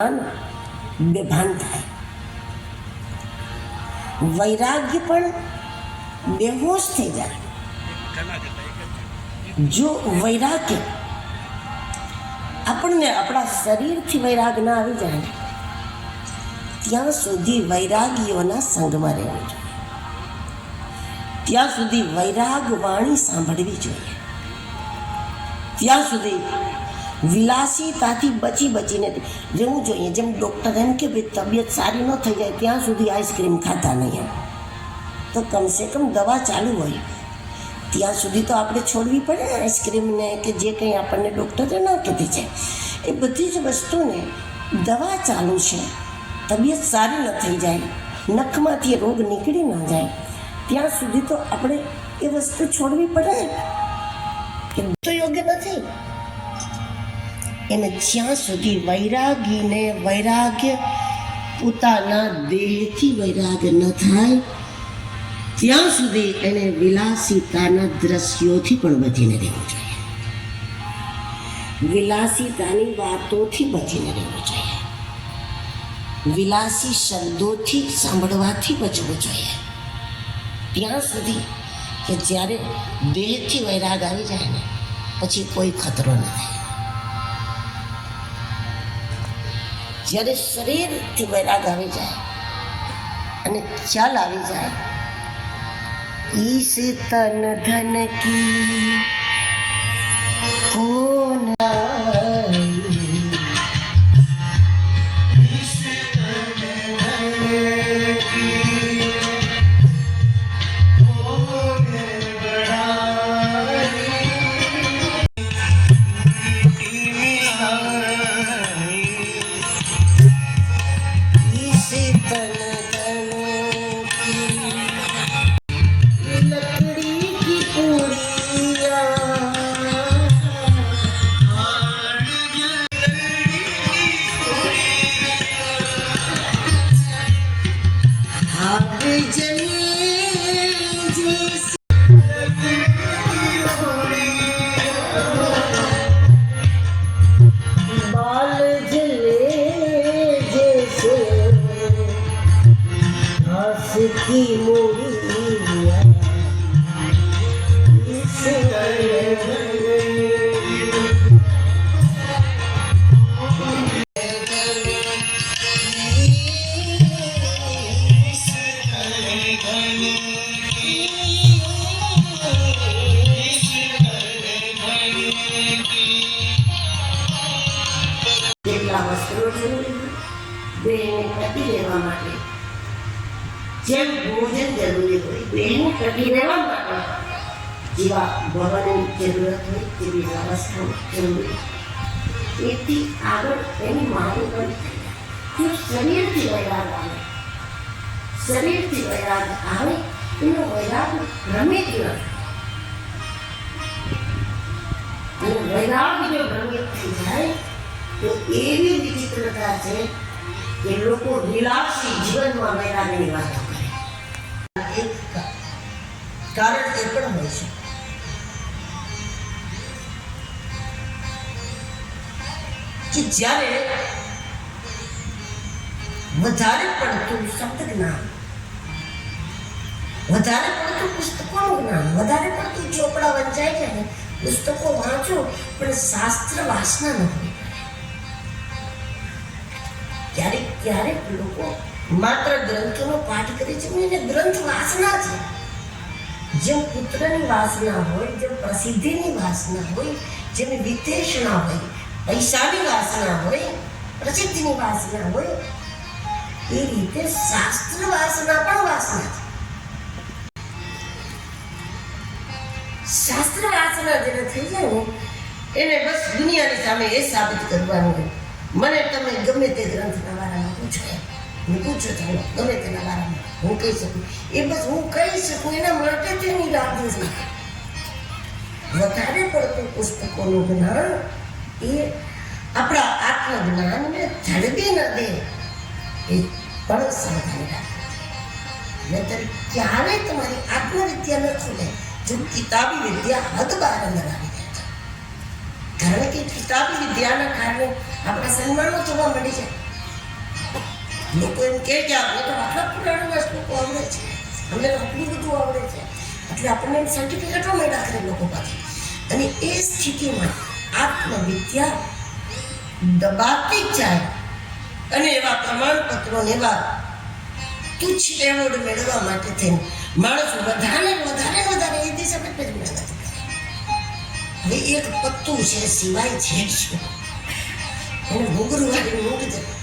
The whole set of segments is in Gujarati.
બેભાન થાય, વૈરાગ્ય પણ બેહોશ થઈ જાય. જો વૈરાગ્ય આપણને આપણા શરીરથી વૈરાગ ના આવી જાય ત્યાં સુધી વૈરાગીઓના સંગમાં રહેવું જોઈએ. ત્યાં સુધી વૈરાગ વાણી સાંભળવી જોઈએ. ત્યાં સુધી વિલાસીતાથી બચીને રહેવું જોઈએ. જેમ ડૉક્ટર એમ કે ભાઈ તબિયત સારી ન થઈ જાય ત્યાં સુધી આઈસ્ક્રીમ ખાતા નહીં, તો કમસે કમ દવા ચાલુ હોય ત્યાં સુધી તો આપણે છોડવી પડે ને આઈસ્ક્રીમને કે જે કંઈ આપણને ડૉક્ટરે ના કીધી છે એ બધી જ વસ્તુને. દવા ચાલુ છે, તબિયત સારી ન થઈ જાય, નખમાંથી રોગ નીકળી ન જાય ત્યાં સુધી તો આપણે એ વસ્તુ છોડવી પડે કે તો યોગ્ય નથી. એને જ્યાં સુધી વૈરાગીને વૈરાગ્ય પોતાના દેહથી વૈરાગ ન થાય ત્યાં સુધી એને વિલાસિતાના દ્રશ્યોથી પણ બચીને રહેવું જોઈએ. વિલાસિતાની વાતોથી બચીને રહેવું જોઈએ. વિલાસી શબ્દોથી સાંભળવાથી બચવું જોઈએ ત્યાં સુધી કે જ્યારે દેહથી વૈરાગ આવી જાય ને પછી કોઈ ખતરો નથી. જ્યારે શરીરથી વૈરાગ આવી જાય અને ચાલ આવી જાય, ઈસ તન ધન કી કોન की मोरिया કેટલા વસ્ત્રો જરૂરી બેને ટકી રહેવા માટે, જેમ ભોજન જરૂરી હોય બેને ટકી રહેવા માટે, જેવા ભવનની જરૂરત હોય તેવી વ્યવસ્થા જરૂરી. એથી આગળ એની માંગ પણ જો શરીરથી વૈરાગ આવે, શરીરથી વૈરાગ આવે એનો વૈરાગ ભ્રમિત નથી. અને વૈરાગ જો ભ્રમિત થઈ જાય તો એવી વિચિત્રતા છે કે લોકો વિલાસી જીવનમાં વૈરાગની વાતો કરે. એક કારણ એ પણ હોય છે કે જ્યારે વધારે પડતું શબ્દ જ્ઞાન, વધારે પડતું પુસ્તકોનું જ્ઞાન, વધારે પડતું ચોપડા વંચાય છે ને પુસ્તકો વાંચો પણ શાસ્ત્ર વાસના ન હોય. ક્યારેક ક્યારેક લોકો માત્ર ગ્રંથોનો પાઠ કરે છે, એને ગ્રંથ વાસના છે. જેમ પુત્રની વાસના હોય, જેમ પ્રસિદ્ધિની વાસના હોય, જેમ વિદેશના હોય, પૈસાની વાસના હોય, પ્રસિદ્ધિની વાસના હોય, એ રીતે શાસ્ત્ર વાસના પણ વાસના છે. શાસ્ત્ર વાસના જેને થઈ જાય ને એને બસ દુનિયાની સામે એ સાબિત કરવાનું હોય. મને તમે ગમે તે ગ્રંથના બારામાં પૂછો, હું પૂછો ચાલો ગમે તેના બારામાં હું કહી શકું, એ બસ હું કહી શકું એના માટે તેની રાહ નથી. વધારે પડતું પુસ્તકોનું જ્ઞાન એ આપણા આત્મજ્ઞાનને ઝડપી ન દે એ પણ સાવધાની રાખે. નહીતર ક્યારે તમારી આત્મવિદ્યા ન ખુલે જો કિતાબી વિદ્યા હદ બહાર અંદર આવી જાય છે. કારણ કે કિતાબી વિદ્યાના કારણે આપણા સન્માનો જોવા મળી જાય. લોકો એમ કહે કે આપણે તો આટલા પુરાણના શ્લોકો આવડે છે, અમને તો આટલું બધું આવડે છે, એટલે આપણને સર્ટિફિકેટો મળ્યા કરે લોકો પાસે. અને એ સ્થિતિમાં આત્મવિદ્યા દબાતી જ જાય અને એવા પ્રમાણપત્રો ને એવા તુચ્છ એવોર્ડ મેળવવા માટે થઈને માણસ વધારે એ દિશા પર જ મહેનત કરે. હવે એક પત્તું છે સિવાય છે શું, એને ઘૂંઘરૂવાળી ઊંઘ જાય,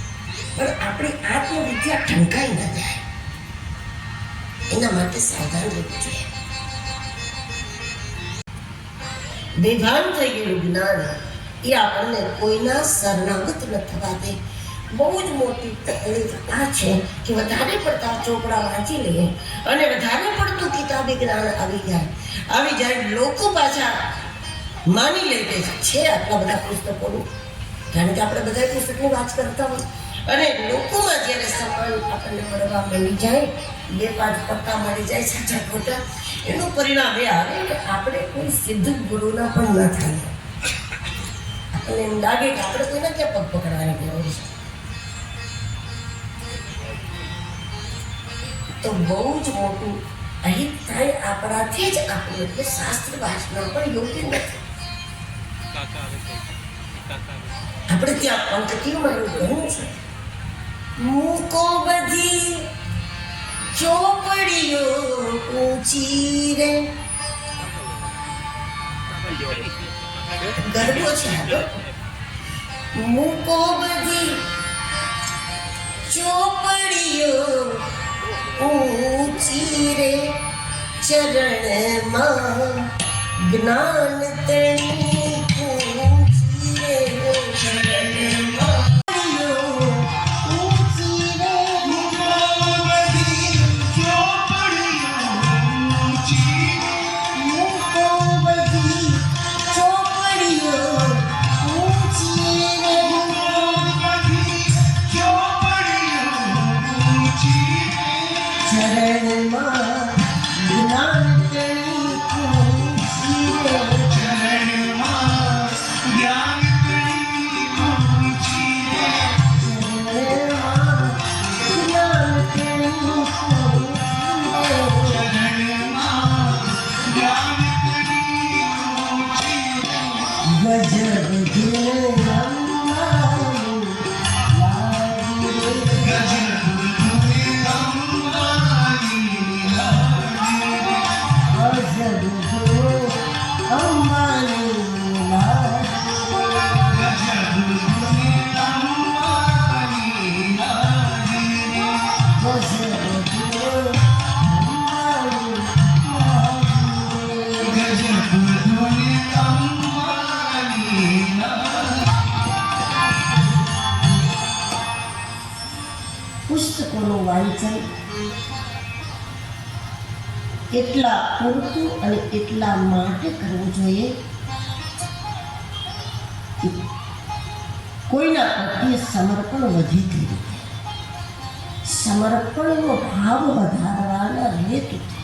પણ આપણી આત્મવિદ્યા ઠંકાઈ ન જાય એના માટે સાવધાન રહેવું જોઈએ. બેભાન થઈ ગયેલું જ્ઞાન એ આપણને કોઈના શરણાગત ન થવા દે. બહુ જ મોટી તકલીફ આ છે કે વધારે પડતા ચોપડા વાંચી લઈએ અને વધારે પડતું કિતાબી જ્ઞાન આવી જાય લોકો પાછા માની લે કે છે આટલા બધા પુસ્તકોનું, કારણ કે આપણે બધા પુસ્તકની વાત કરતા હોય અને લોકોમાં જ્યારે સન્માન આપણને મળવા મળી જાય, 2-5 પત્તા મળી જાય સાચા ખોટા, એનું પરિણામ એ આવે કે આપણે કોઈ સિદ્ધ ગુરુના પણ ન થાય. આપણને એમ લાગે કે આપણે કોઈના ક્યાં પગ પકડવાની જરૂર છે. તો બહુ જ મોટું અહિત થાય આપણાથી જ આપણું, એટલે શાસ્ત્ર ભાષણ પણ યોગ્ય નથી. આપણે ત્યાં પંક્તિઓમાં એવું કહ્યું છે, મૂકો બધી ચોપડીઓ ઊંચી રે. ગરબો છે આ, મૂકો બધી ચોપડીઓ ઊંચી રે, ચરણમાં જ્ઞાન તણી ઊંચી રે, ચરણમાં ઊંચી રે, મૂકો બધી ચોપડીઓ ઊંચી રે, મૂકો બધી ચોપડીઓ ઊંચી રે, ચરણમાં જ્ઞાન તણી ઊંચી રે, ચરણમાં જ્ઞાન તણી ઊંચી રે, ચરણમાં જ્ઞાન તણી ઊંચી રે, ચરણમાં જ્ઞાન તણી ઊંચી રે, ગજબ દિલ અંબાની લાગી રે, ગજબ પુસ્તકોનું વાંચન એટલા પૂરતું અને એટલા માટે કરવું જોઈએ કે કોઈના પ્રત્યે સમર્પણ વધી ગયું, સમર્પણનો ભાવ વધારવાના હેતુથી,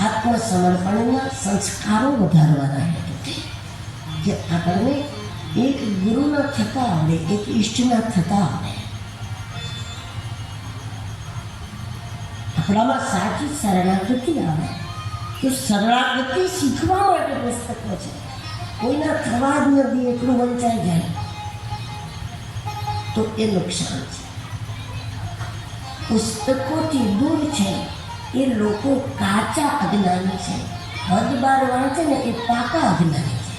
આત્મસમર્પણના સંસ્કારો વધારવાના હેતુથી, કે આપણને એક ગુરુના થતા આવડે, એક ઈષ્ટના થતા આવડે. આપણામાં સાચી શરણાગતિ આવે તો શરણાગતિ શીખવા માટે પુસ્તકો છે. કોઈના થવા જ નથી એટલું વંચાઈ જાય તો એ નુકસાન છે. પુસ્તકોથી દૂર છે એ લોકો કાચા અજ્ઞાની છે. હદ બાર વાંચે ને એ પાકા અજ્ઞાની છે.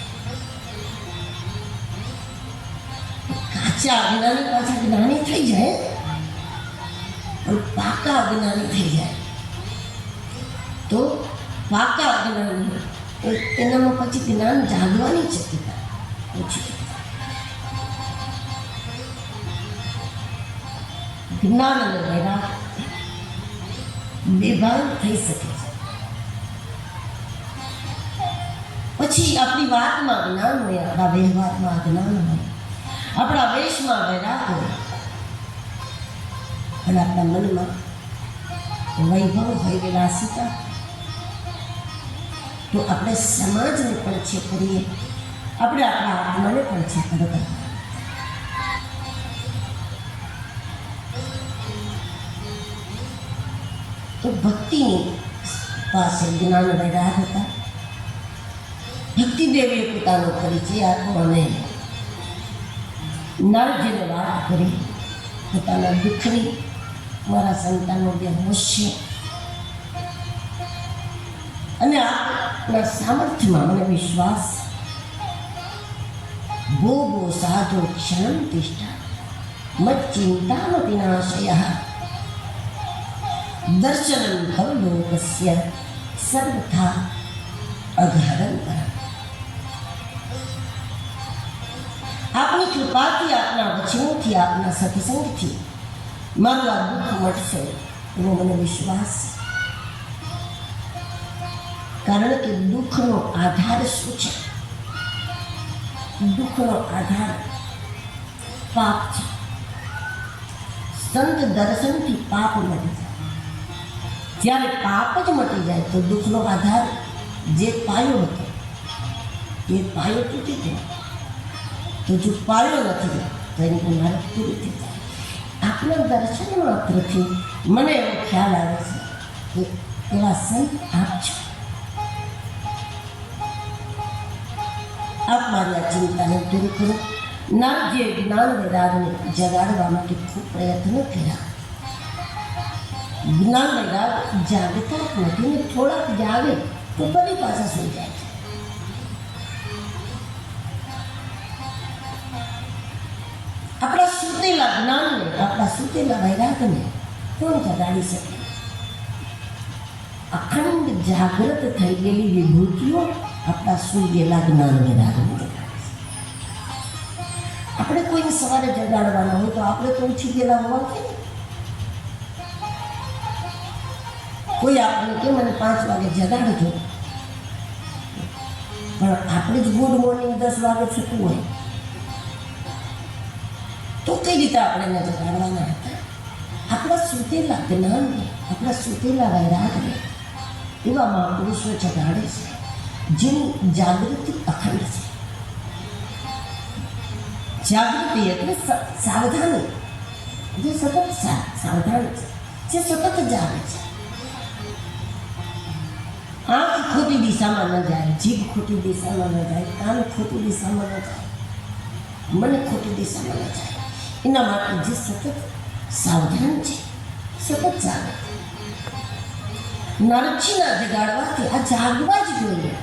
કાચા અજ્ઞાની પાછા જ્ઞાની થઈ જાય પણ પાકા અજ્ઞાની થઈ જાય તો પાકા અજ્ઞાની એનામાં પછી જ્ઞાન જાગવાની શક્યતા ઓછી. જ્ઞાન અને વૈરાગ બેભાન થઈ શકે છે. પછી આપણી વાતમાં જ્ઞાન હોય, આપણા વ્યવહારમાં જ્ઞાન હોય, આપણા વેશમાં વૈરાગ હોય અને આપણા મનમાં વૈભવ હોય, વિલાસિતા, તો આપણે સમાજને પણ છે કરીએ, આપણે આપણા આત્માને પણ છે કરતા. તો ભક્તિની પાસે જ્ઞાન વૈરાગ હતા. ભક્તિ દેવીએ પોતાનો પરિચય આપ્યો અને નારદજીને વાત કરી પોતાના દુઃખની, મારા સંતાનો બેહોશ છે અને આપના સામર્થ્યમાં મને વિશ્વાસ. ભોગો સાધો ક્ષણમ તિષ્ઠા મચ્ચિંતાનો વિનાશય દર્શનમ ભવલોકસ્ય સર્વથા અઘહરં પરમ. આપની કૃપાથી, આપના વચનોથી, આપના સત્સંગથી મારું આ દુઃખ મટશે એવો મને વિશ્વાસ. કારણ કે દુઃખનો આધાર શું છે? દુઃખનો આધાર પાપ છે. સંત દર્શનથી પાપ મટી જાય. જ્યારે પાપ જ મટી જાય તો દુઃખનો આધાર જે પાયો હતો એ પાયો તૂટી ગયો. તો જો પાયો નથી તો એની ઇમારત પૂરી થઈ જાય. આપના દર્શન માત્રથી મને એવો ખ્યાલ આવે છે કે એવા સંત આપ છો. આપ મારી આ ચિંતાને દૂર કરો. નારદજીએ જ્ઞાન વૈરાગને જગાડવા માટે ખૂબ પ્રયત્નો કર્યા. જ્ઞાન વૈરાગ જાગતા નથી ને થોડાક જાગે તો ફરી પાછા સૂઈ જાય છે. આપણા સૂતેલા જ્ઞાનને, આપણા સૂતેલા વૈરાગને કોણ જગાડી શકે? અખંડ જાગૃત થઈ ગયેલી વિભૂતિઓ આપણા સૂઈ ગયેલા જ્ઞાન વૈરાગને જગાડે છે. આપણે કોઈને સવારે જગાડવાના હોય તો આપણે તો ઉઠી ગયેલા હોવા કે કોઈ આપણે કે મને 5 વાગે જગાડજો, પણ આપણે જ ગુડ મોર્નિંગ 10 વાગે છૂટવું હોય તો કઈ રીતે આપણે એને જગાડવાના હતા? આપણા સૂતેલા જ્ઞાનને, આપણા સૂતેલા વૈરાગને એવા મહાપુરુષો જગાડે છે જેની જાગૃતિ અખંડ છે. જાગૃતિ એટલે સાવધાની, જે સતત સાવધાન છે, જે સતત જાગે છે. આંખ ખોટી દિશામાં ન જાય, જીભ ખોટી દિશામાં ન જાય, કાન ખોટી દિશામાં ન જાય, મન ખોટી દિશામાં ન જાય. એના માટે જે સતત સાવધાન છે, સતત જાગે. નારદજીના જગાડવાથી આ જાગવા જ જોઈએ,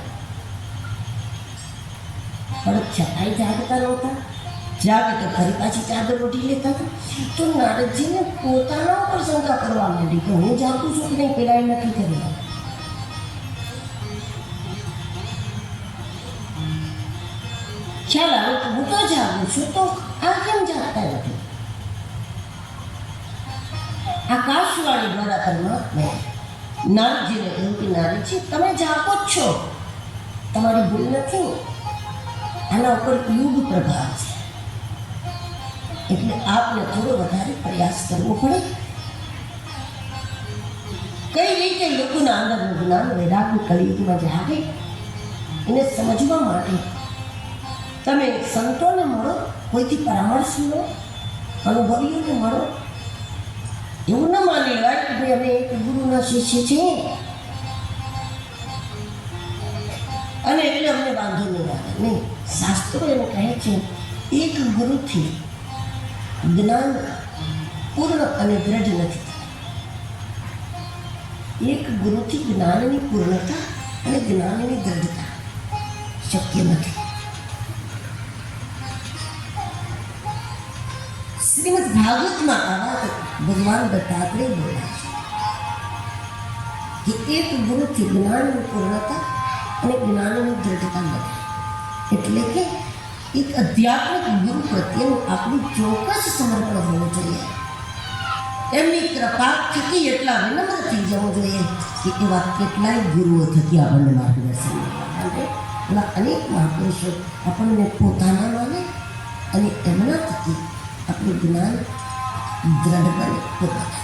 પણ છતાંય જાગતા નહોતા. જાગે તો ફરી પાછી ચાદર ઉઠી લેતા હતા. તો નારદજીને પોતાના ઉપર શંકા કરવા માંડી કે હું જાગું છું કે નહીં, પેલા એ નક્કી કરી. ખ્યાલ આવે કે હું તો જાગું છું, તો આ કેમ જાગતા નથી? આકાશવાણી દ્વારા પરમાત્મા નારદજીને કહ્યું કે નારદજી, તમે જાગો જ છો, તમારી ભૂલ નથી. આના ઉપર યુગ પ્રભાવ છે, એટલે આપને થોડો વધારે પ્રયાસ કરવો પડે. કઈ રીતે લોકોના અંદરનું જ્ઞાન વૈરાગ્ય કળિયુગમાં જાગે એને સમજવા માટે તમે સંતોને મળો, કોઈથી પરામર્શ લો, અનુભવીઓને મળો. એવું ન માની લેવાય કે ભાઈ અમે એક ગુરુના શિષ્ય છીએ અને એટલે અમને વાંધો નહીં આવે. નહીં, શાસ્ત્રો એમ કહે છે એક ગુરુથી જ્ઞાન પૂર્ણ અને દ્રઢ નથી. એક ગુરુથી જ્ઞાનની પૂર્ણતા અને જ્ઞાનની દ્રઢતા શક્ય નથી. શ્રીમદ ભાગવતમાં આ વાત ભગવાન દત્તાત્રેય બોલ્યા છે કે એક ગુરુથી જ્ઞાનની પૂર્ણતા અને જ્ઞાનની દ્રઢતા નથી. એટલે કે એક આધ્યાત્મિક ગુરુ પ્રત્યેનું આપણું ચોક્કસ સમર્પણ હોવું જોઈએ. એમની કૃપા થકી એટલા વિનમ્ર થઈ જવું જોઈએ કે એવા કેટલાય ગુરુઓ થકી આપણને માર્ગદર્શન મળે. એવા અનેક મહાપુરુષો આપણને પોતાના માને અને એમના થકી આપણું જ્ઞાન દ્રઢ બને પૂર્ણ થાય.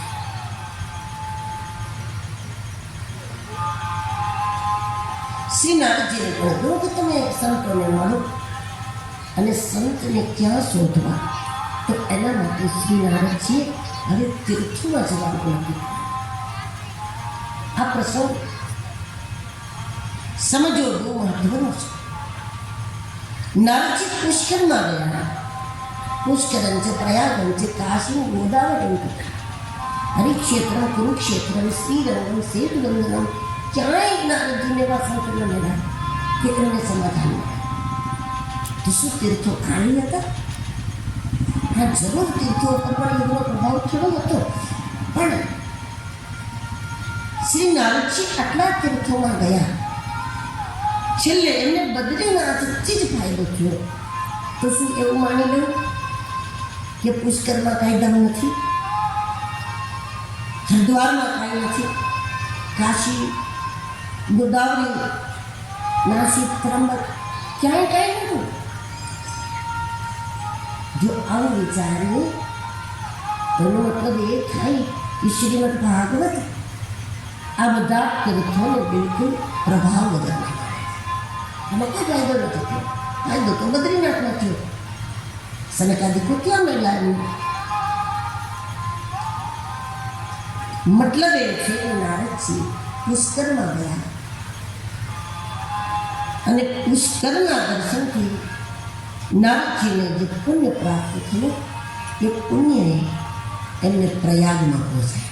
શ્રી નારદજીને કહ્યું કે તમે સંતોને મળો અને સંતને ક્યાં શોધવા? તો એના માટે શ્રી નારદજીએ હવે તીર્થમાં જવાનું નક્કી કર્યું. આ પ્રસંગ સમજો બહુ મહત્વનો છે. નારદજી પુષ્કરમાં ગયા. પુષ્કરમ છે, પ્રયાગમ છે, કાશી, ગોદાવરી તથા હરિક્ષેત્રમ, કુરુક્ષેત્રમ, શ્રીરંગમ, સેતુબંધનમ, ક્યાંય નારદજીને એવા સંકલ્પ મળ્યા કે એમને સમાધાન મળ્યા. તો શું તીર્થો ખાલી હતા? હા, જરૂર તીર્થો ઉપર પણ એનો પ્રભાવ થોડો હતો, પણ શ્રી નારદજી આટલા તીર્થોમાં ગયા, છેલ્લે એમને બદ્રીનાથથી જ ફાયદો થયો. તો શું એવું માની લઉં કે પુષ્કરમાં કાંઈ દમ નથી, હરિદ્વારમાં કાંઈ નથી, કાશી, ગોદાવરી, નાસિક, ત્રંબક ક્યાંય કાંઈ નહોતું? જો આવું વિચારીએ તો એનો મતલબ એ થાય કે શ્રીમદ ભાગવત આ બધા તીર્થોને બિલકુલ પ્રભાવ વગર નાખ્યા. એમાં કોઈ ફાયદો નથી થયો. ફાયદો તો બદ્રીનાથમાં થયો. સનકાદિકો ક્યાં મેળાવ્યું? મતલબ એ છે કે નારદજી પુષ્કરમાં ગયા અને પુષ્કરના દર્શનથી નારદજીને જે પુણ્ય પ્રાપ્ત થયું એ પુણ્યને એમને પ્રયાગમાં પહોંચાયા.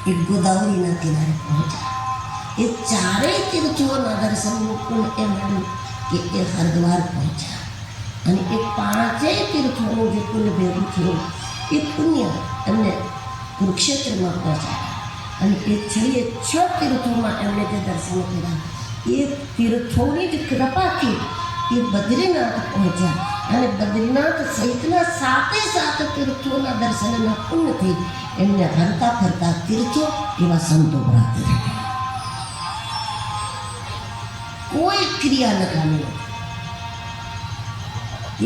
એ ગોદાવરીના કિનારે પહોંચ્યા. એ ચારેય તીર્થોના દર્શનનું પુણ્ય એ મળ્યું કે એ હરિદ્વાર પહોંચ્યા. અને એ પાંચેય તીર્થોનું જે પુણ્ય ભેગું થયું એ પુણ્ય એમને કુરુક્ષેત્રમાં પહોંચાડ્યા. અને એ છેલ્લે 6 તીર્થોમાં એમણે જે દર્શન કર્યા એ તીર્થોની જ કૃપાથી એ બદ્રીનાથ પહોંચ્યા. અને બદ્રીનાથ સહિતના 7 તીર્થોના દર્શનના પુણ્યથી એમને હરતા ફરતા તીર્થો એવા સંતો પ્રાપ્ત થયા. કોઈ ક્રિયા નકામી નથી.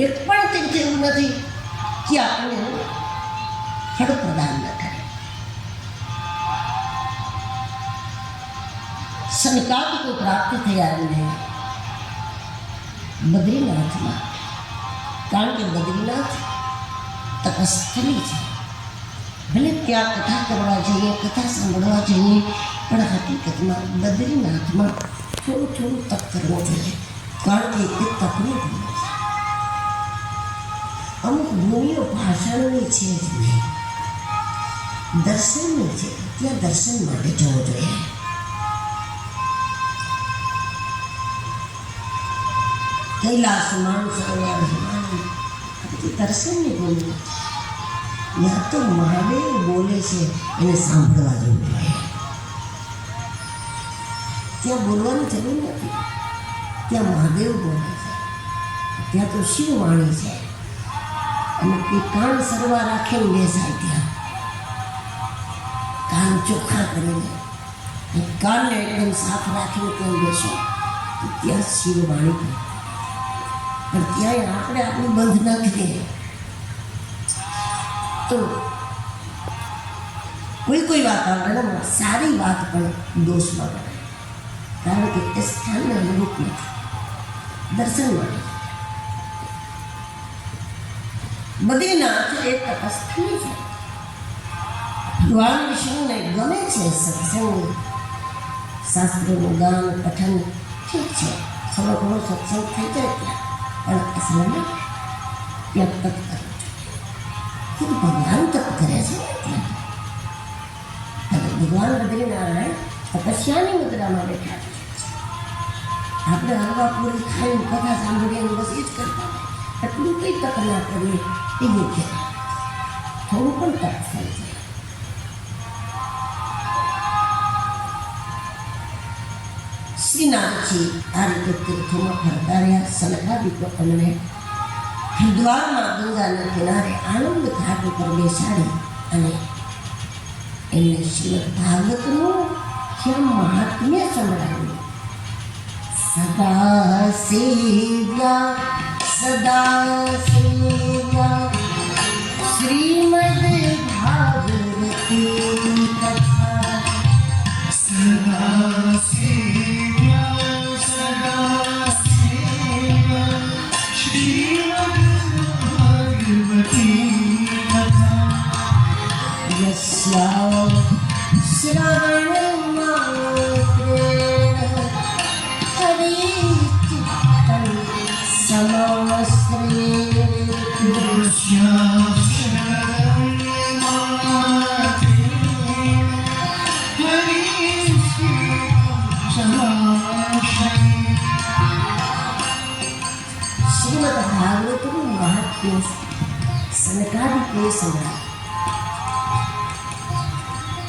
એક પણ તીર્થ એવું નથી કે આપણે ફળ પ્રદાન ન કરે. સનકાદિકો પ્રાપ્ત થયા એમને બદ્રીનાથમાં. કારણ કે બદ્રીનાથ તપસ્થલી છે. ભલે ત્યાં કથા કરવા જઈએ, કથા સાંભળવા જઈએ, પણ હકીકતમાં બદ્રીનાથમાં થોડું તપ કરવું જોઈએ. કારણ કે એ તપની ભૂમિ છે. અમુક ભૂમિઓ ભાષણની છે જ નહીં, દર્શનની છે. ત્યાં દર્શન માટે જવું જોઈએ. કૈલાસ, માનસરોવર, હિમાલય દર્શનની ભૂમિ. ત્યાં તો મહાદેવ બોલે છે એને સાંભળવા જવું જોઈએ. ત્યાં બોલવાની જરૂર નથી. ત્યાં મહાદેવ બોલે છે. ત્યાં તો શિવવાણી છે. અને એ કાન સરવા રાખીને બેસાય. ત્યાં કાન ચોખ્ખા કરીને કાનને એકદમ સાફ રાખીને ત્યાં બેસો તો ત્યાં શિવવાણી પણ ત્યાંય આપણે આપણું બંધ ના કરીએ તો કોઈ વાત આપણે સારી વાત પણ દોષમાં પડે. કારણ કે એ સ્થાનને અનુરૂપ નથી. દર્શન માટે બદ્રીનાથ એક તપસ્થલી છે. ભગવાન વિષ્ણુને ગમે છે સત્સંગ, શાસ્ત્રોનું ગાન, પઠન. ઠીક છે, થોડો ઘણો સત્સંગ થઈ જાય ત્યાં, પણ અસલમાં ત્યાં તપ કરવું જોઈએ. ભગવાન તપ કરે છે ત્યાં. ભગવાન બદ્રીનારાયણ તપસ્યાની મુદ્રામાં બેઠા છે. આપણે હલવા પૂરી ખાઈને કથા સાંભળીએ બસ એ જ કરતા હોય. એટલું કંઈ તપ ના કરીએ એ યોગ્ય. થોડું પણ તપ થઈ જાય. શ્રીનાથજી આ રીતે તીર્થોમાં ફરતા રહ્યા. સનકાદિકો એમણે હરિદ્વારમાં ગંગાના કિનારે આનંદ ઘાટ ઉપર બેસાડી અને એમને શ્રીમદ ભાગવતનું કેમ મહાત્મ્ય સંભળાવ્યું. સદા સેવ્યા શ્રીમદ ભાગવતી કથા. સદા સેવ્યા શ્રીમદ ભાગવતી કથા. યસ્ શ્યામ શ્રવણ માત્રે હરિ ચિત્તં સમાશ્રય શ્યામ શ્રવણ માત્રે હરિ ચિત્તં સમાશ્રય. શ્રીમદ ભાગવતનું મહાત્મ્ય સનકાદિકોએ સંભળાવ્યું.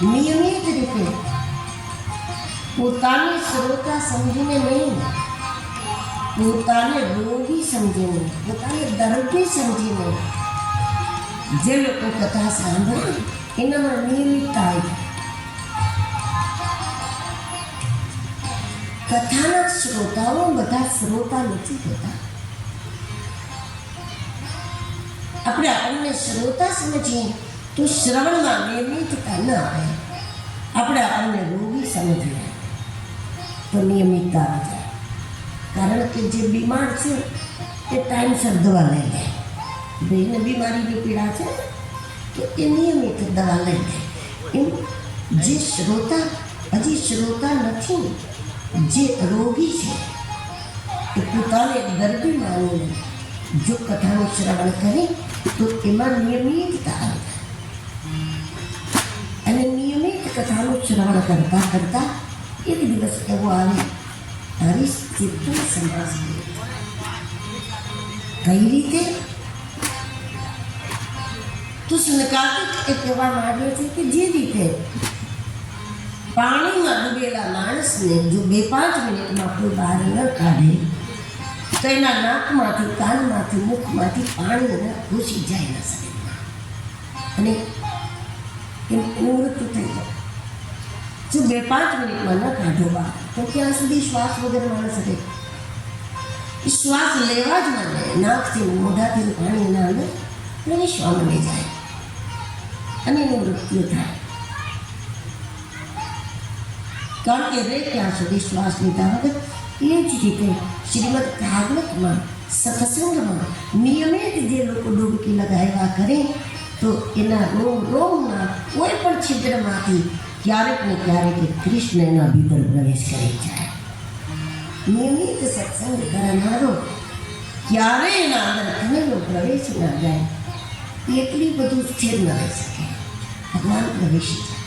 નિયમિત રીતે પોતાને શ્રોતા સમજીને નહીં, પોતાને રોગી સમજીને, પોતાને દર્દી સમજીને જે લોકો કથા સાંભળે એનામાં નિયમિતતા આવી. કથાના શ્રોતાઓ બધા શ્રોતા નથી હોતા. આપણે આપણને શ્રોતા સમજીએ તો શ્રવણમાં નિયમિતતા ન આવે. આપણે આપણને રોગી સમજીએ તો નિયમિતતા આવી જાય. કારણ કે જે બીમાર છે તે ટાઈમસર દવા લઈ લે. ભાઈને બીમારીની પીડા છે તો એ નિયમિત દવા લઈ લે. એમ જે શ્રોતા હજી શ્રોતા નથી, જે રોગી છે એ પોતાને દર્દી માનીને જો કથાનું શ્રવણ કરે તો એમાં નિયમિતતા આવે. અને નિયમિત કથાનું શ્રવણ કરતાં કરતાં એક દિવસ એવો આવે તારી ચિત્ત સમાશ્રય. કઈ રીતે? તો સનકાદિક એ કહેવા માંગે છે કે જે રીતે પાણીમાં ડૂબેલા માણસને જો 2-5 મિનિટમાં કોઈ બહાર ન કાઢે તો એના નાકમાંથી, કાનમાંથી, મુખમાંથી પાણી ઘૂસી જાય એના શરીરમાં અને એનું મૃત્યુ થઈ જાય. જો 2-5 મિનિટમાં ન કાઢો બહાર તો ત્યાં સુધી શ્વાસ વગર માણસ રહે. શ્વાસ લેવા જ માંડે, નાકથી મોઢાથી પાણી એના અંદર પ્રવેશવા માંડી જાય અને એનું મૃત્યુ થાય. કારણ કે રે ત્યાં સુધી શ્વાસ લીધા વગર. એ જ રીતે શ્રીમદ ભાગવતમાં સત્સંગમાં નિયમિત જે લોકો ડૂબકી લગાવ્યા કરે તો એના રોમના કોઈ પણ છિદ્રમાંથી ક્યારેક ને ક્યારેક કૃષ્ણ એના ભીતર પ્રવેશ કરી જાય. નિયમિત સત્સંગ કરનારો ક્યારેય એના અંદર કનેલો પ્રવેશ ન જાય. એટલી બધું સ્થિર ન રહી શકે. ભગવાન પ્રવેશી જાય.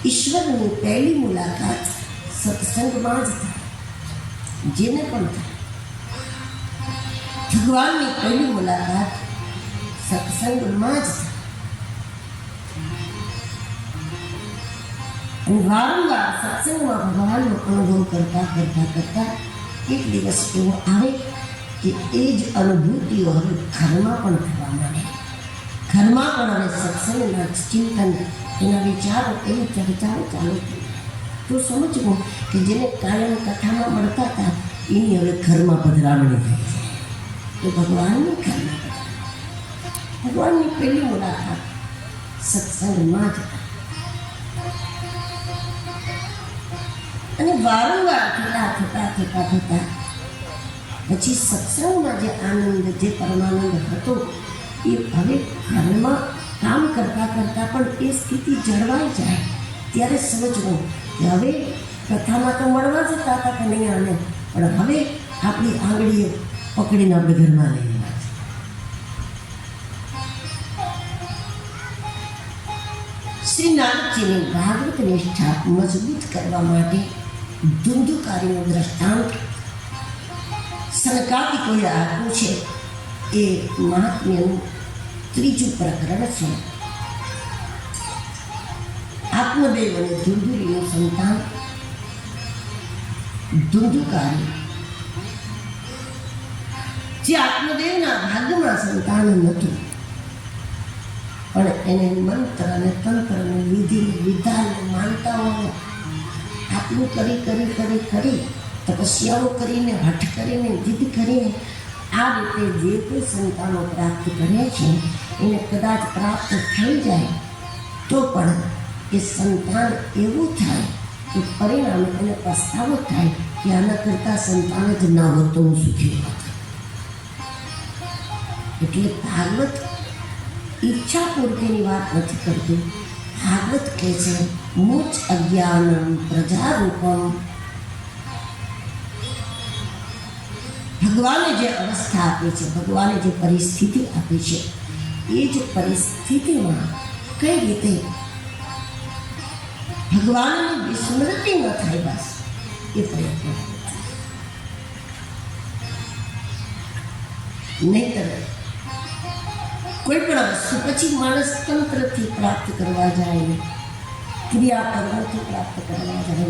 ઈશ્વરની પહેલી મુલાકાત સત્સંગમાં જ થાય. જેને પણ થાય ભગવાનની પહેલી મુલાકાત સત્સંગમાં જ થાય. અને વારંવાર સત્સંગમાં ભગવાનનો અનુભવ કરતા એક દિવસ એવો આવે કે એ જ અનુભૂતિઓ હવે ઘરમાં પણ થવા માંડે. ઘરમાં પણ હવે સત્સંગના ચિંતન, એના વિચારો, એની ચર્ચાઓ ચાલુ થઈ. તો સમજવું કે જેને કાયમ કથામાં મળતા હતા એની હવે ઘરમાં પધરામણી થઈ છે. તો ભગવાનની ઘરમાં ભગવાનની પહેલી મુલાકાત સત્સંગમાં જ થાય. અને વારંવાર થતા પછી સત્સંગમાં જે આનંદ, જે પરમાનંદ હતો એ હવે ઘરમાં કામ કરતાં પણ એ સ્થિતિ જળવાઈ જાય. ત્યારે સમજવું કે હવે કથામાં તો મળવા જતા હતા કનૈયાને, પણ હવે આપણી આંગળીઓ પકડીને આપણે ઘરમાં લઈ લેવા છે. શ્રી નારદજીની ભાગવત નિષ્ઠા મજબૂત કરવા માટે ધુંધુકારીનું દ્રષ્ટાંત સનકાદિકોએ આપ્યું છે. એ મહાત્મ્યનું 3જું પ્રકરણ છે. આત્મદેવ અને ધુંધુરીનું સંતાન ધુંધુકારી. જે આત્મદેવના ભાગ્યમાં સંતાન નહોતું, પણ એને મંત્ર અને તંત્ર અને વિધિ વિધાન માનતાઓ આટલું કરી તપસ્યાઓ કરીને, હઠ કરીને, જીદ કરીને આ રીતે જે કોઈ સંતાનો પ્રાપ્ત કરે છે એને કદાચ પ્રાપ્ત થઈ જાય તો પણ એ સંતાન એવું થાય કે પરિણામે એને પસ્તાવો થાય કે આના કરતાં સંતાન જ ન હોત તો હું સુખી હોત. એટલે ભાગવત ઈચ્છા પૂર્તિની વાત નથી કરતું, ભાગવત કહે છે મુચ અજ્ઞાનમ પ્રજારૂપમ. ભગવાને જે અવસ્થા આપી છે, ભગવાને જે પરિસ્થિતિ આપી છે, એ જ પરિસ્થિતિમાં કઈ રીતે ભગવાનની વિસ્મૃતિ ન થાય, બસ એ પ્રયત્ન નહીતર કોઈ પણ વસ્તુ પછી માણસ તંત્રથી પ્રાપ્ત કરવા જાય, ક્રિયાકર્મથી પ્રાપ્ત કરવા જાય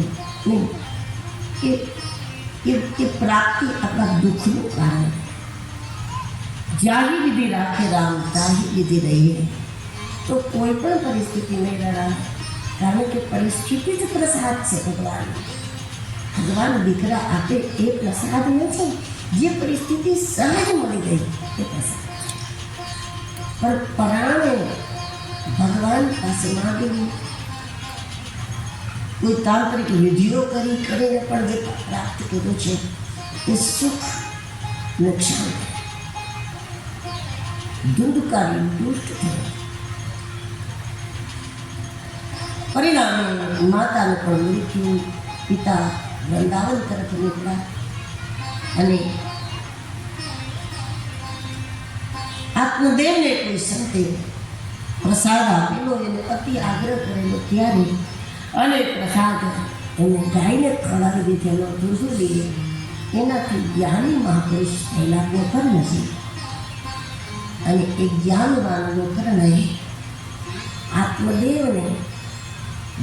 નહીં. એ પ્રાપ્તિ આપણા દુઃખનું કારણ. જાહી વિધિ રાખે રામ તાહી વિધિ રહીએ. તો કોઈ પણ પરિસ્થિતિ નહીં લડાય, કારણ કે પરિસ્થિતિ જ પ્રસાદ છે ભગવાન. ભગવાન દીકરા આપે એ પ્રસાદ નથી, જે પરિસ્થિતિ સહજ મળી ગઈ એ પ્રસાદ. પણ પરાણે ભગવાન પાસે માંગેલી કોઈ તાંત્રિક વિધિઓ કરીને પણ જે પ્રાપ્ત કર્યું છે એ સુખ નુકસાન, ધુંધકારી દુષ્ટ થયો. પરિણામે માતાનું પણ મૃત્યુ. પિતા વૃંદાવન તરફ નીકળ્યા અને આત્મદેવને કોઈ સંતે પ્રસાદ આપેલો, એને અતિ આગ્રહ કરેલો ત્યારે અને પ્રસાદ એને ગાયને ખવડાવી દીધેલો ધુસુડીએ. એનાથી જ્ઞાની મહાપુરુષ થયેલા ગોકર્ણ છે અને એ જ્ઞાનવાન ગોકર્ણએ આત્મદેવને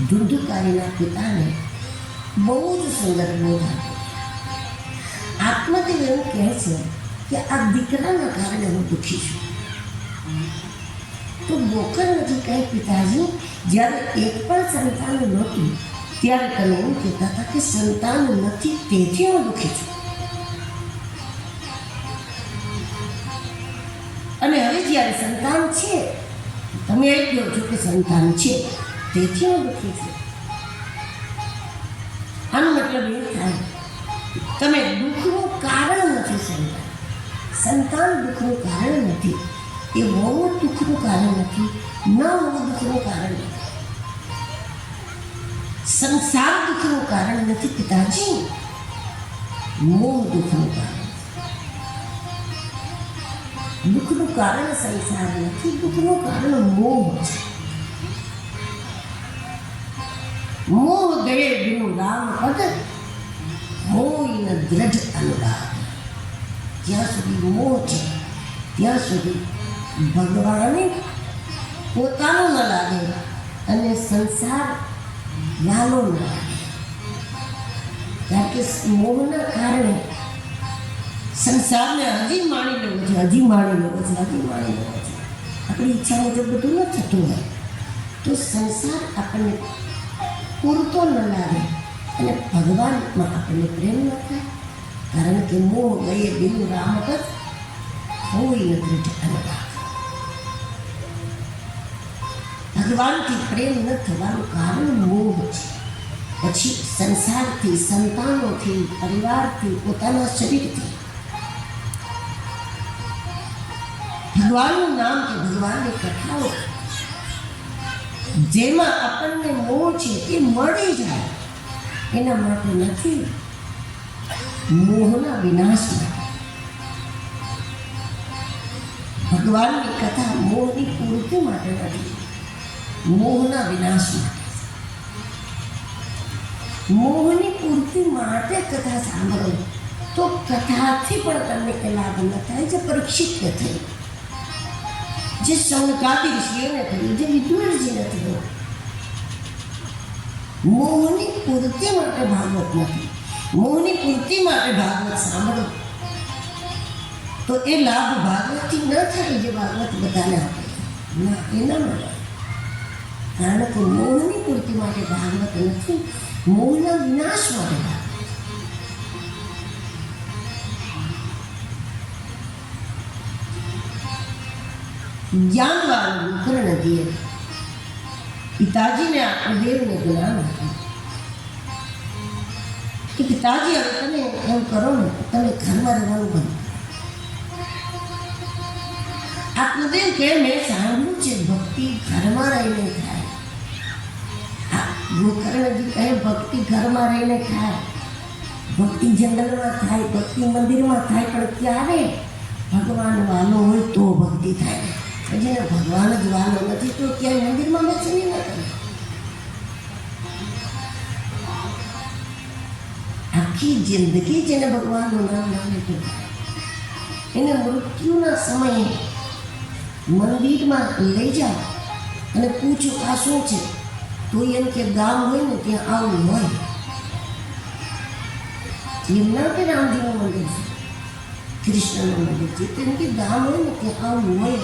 ધુંધુકારીના પિતાને બહુ જ સુંદર બોધ આપ્યો. આત્મદેવ એવું કહે છે કે આ દીકરાના કારણે હું દુઃખી છું. તો ગોકર્ણજી કહે, પિતાજી જ્યારે એક પણ સંતાન નહોતું ત્યારે તમે એવું કહેતા હતા કે સંતાન નથી તેથી હું દુઃખી છું, અને હવે જ્યારે સંતાન છે તમે એ કહો છો કે સંતાન છે તેથી હું દુઃખી છું. આનો મતલબ એ થાય તમે દુઃખનું કારણ નથી. સંતાન દુઃખનું કારણ નથી, એ બહુ દુઃખનું કારણ નથી, ન બહુ દુઃખનું કારણ નથી, સંસાર દુઃખનું કારણ નથી પિતાજી, મોહ દુઃખનું કારણ. દુઃખનું કારણ સંસાર નથી, દુઃખનું કારણ મોહ છે. મોહ ગયે બિનુ રામ પદ હોય ન દ્રઢ અનુરાગ. જ્યાં સુધી મોહ છે ત્યાં સુધી ભગવાને પોતાનું ન લાગે અને સંસાર વાલો ન લાગે. કારણ કે મોહના કારણે સંસારને હજી માણી લેવો છે, હજી માણી લેવો છે, હજી માણી લેવો છે. આપણી ઈચ્છા મુજબ બધું ન થતું હોય તો સંસાર આપણને પૂરતો ન લાગે અને ભગવાનમાં આપણને પ્રેમ ન થાય. કારણ કે મોહ ગયે બિનુ રામ પદ હોય ન દ્રઢ અનુરાગ. ભગવાનથી પ્રેમ ન થવાનું કારણ મોહ છે. પછી સંસારથી, સંતાનોથી, પરિવારથી, પોતાના શરીરથી ભગવાનનું નામ કે ભગવાનની કથાઓ જેમાં આપણને મોહ છે એ મળી જાય એના માટે નથી, મોહના વિનાશ માટે. ભગવાનની કથા મોહની પૂર્તિ માટે નથી, મોહના વિનાશ માટે. મોહની પૂર્તિ માટે કથા સાંભળો તો કથાથી પણ તમને એ લાભ ન થાય જે પરીક્ષિતને થયું, જે સૌનકાદી ઋષિઓને થયું, જે વિદુરજીને થયું. મોહની પૂર્તિ માટે ભાગવત નથી, મોહની પૂર્તિ માટે ભાગવત સાંભળો તો એ લાભ ભાગવતથી ન થાય જે ભાગવત બધાને આપે ના, એ ન મળે. કારણ કે મોહની પૂર્તિ માટે ભાગવત નથી, મોહના વિનાશ માટે ભાગવત. જ્ઞાનવાન ગોકર્ણજીએ પિતાજીને આત્મદેવને જ્ઞાન આપ્યું કે પિતાજી હવે તમે એમ કરો ને, તમે ઘરમાં રહેવાનું બંધ. આત્મદેવ કે મેં સાંભળ્યું છે ભક્તિ ઘરમાં રહીને થાય, ગોકર્ણજી કહે ભક્તિ ઘરમાં રહીને થાય, ભક્તિ જંગલમાં થાય, ભક્તિ મંદિરમાં થાય, પણ ક્યારે ભગવાન વાલો હોય તો ભક્તિ થાય. જેને ભગવાન જ વાલો નથી તો ક્યાંય મંદિરમાં બેસીને ન કરે. આખી જિંદગી જેને ભગવાનનું નામ ના લેતું થાય એને મૃત્યુના સમયે મંદિરમાં લઈ જાઓ અને પૂછો આ શું છે, તો એમ કે ગામ હોય ને ત્યાં આવું હોય. એમના કે રામજીનું મંદિર છે, કૃષ્ણનું મંદિર છે, તેમ કે ગામ હોય ને ત્યાં આવું હોય.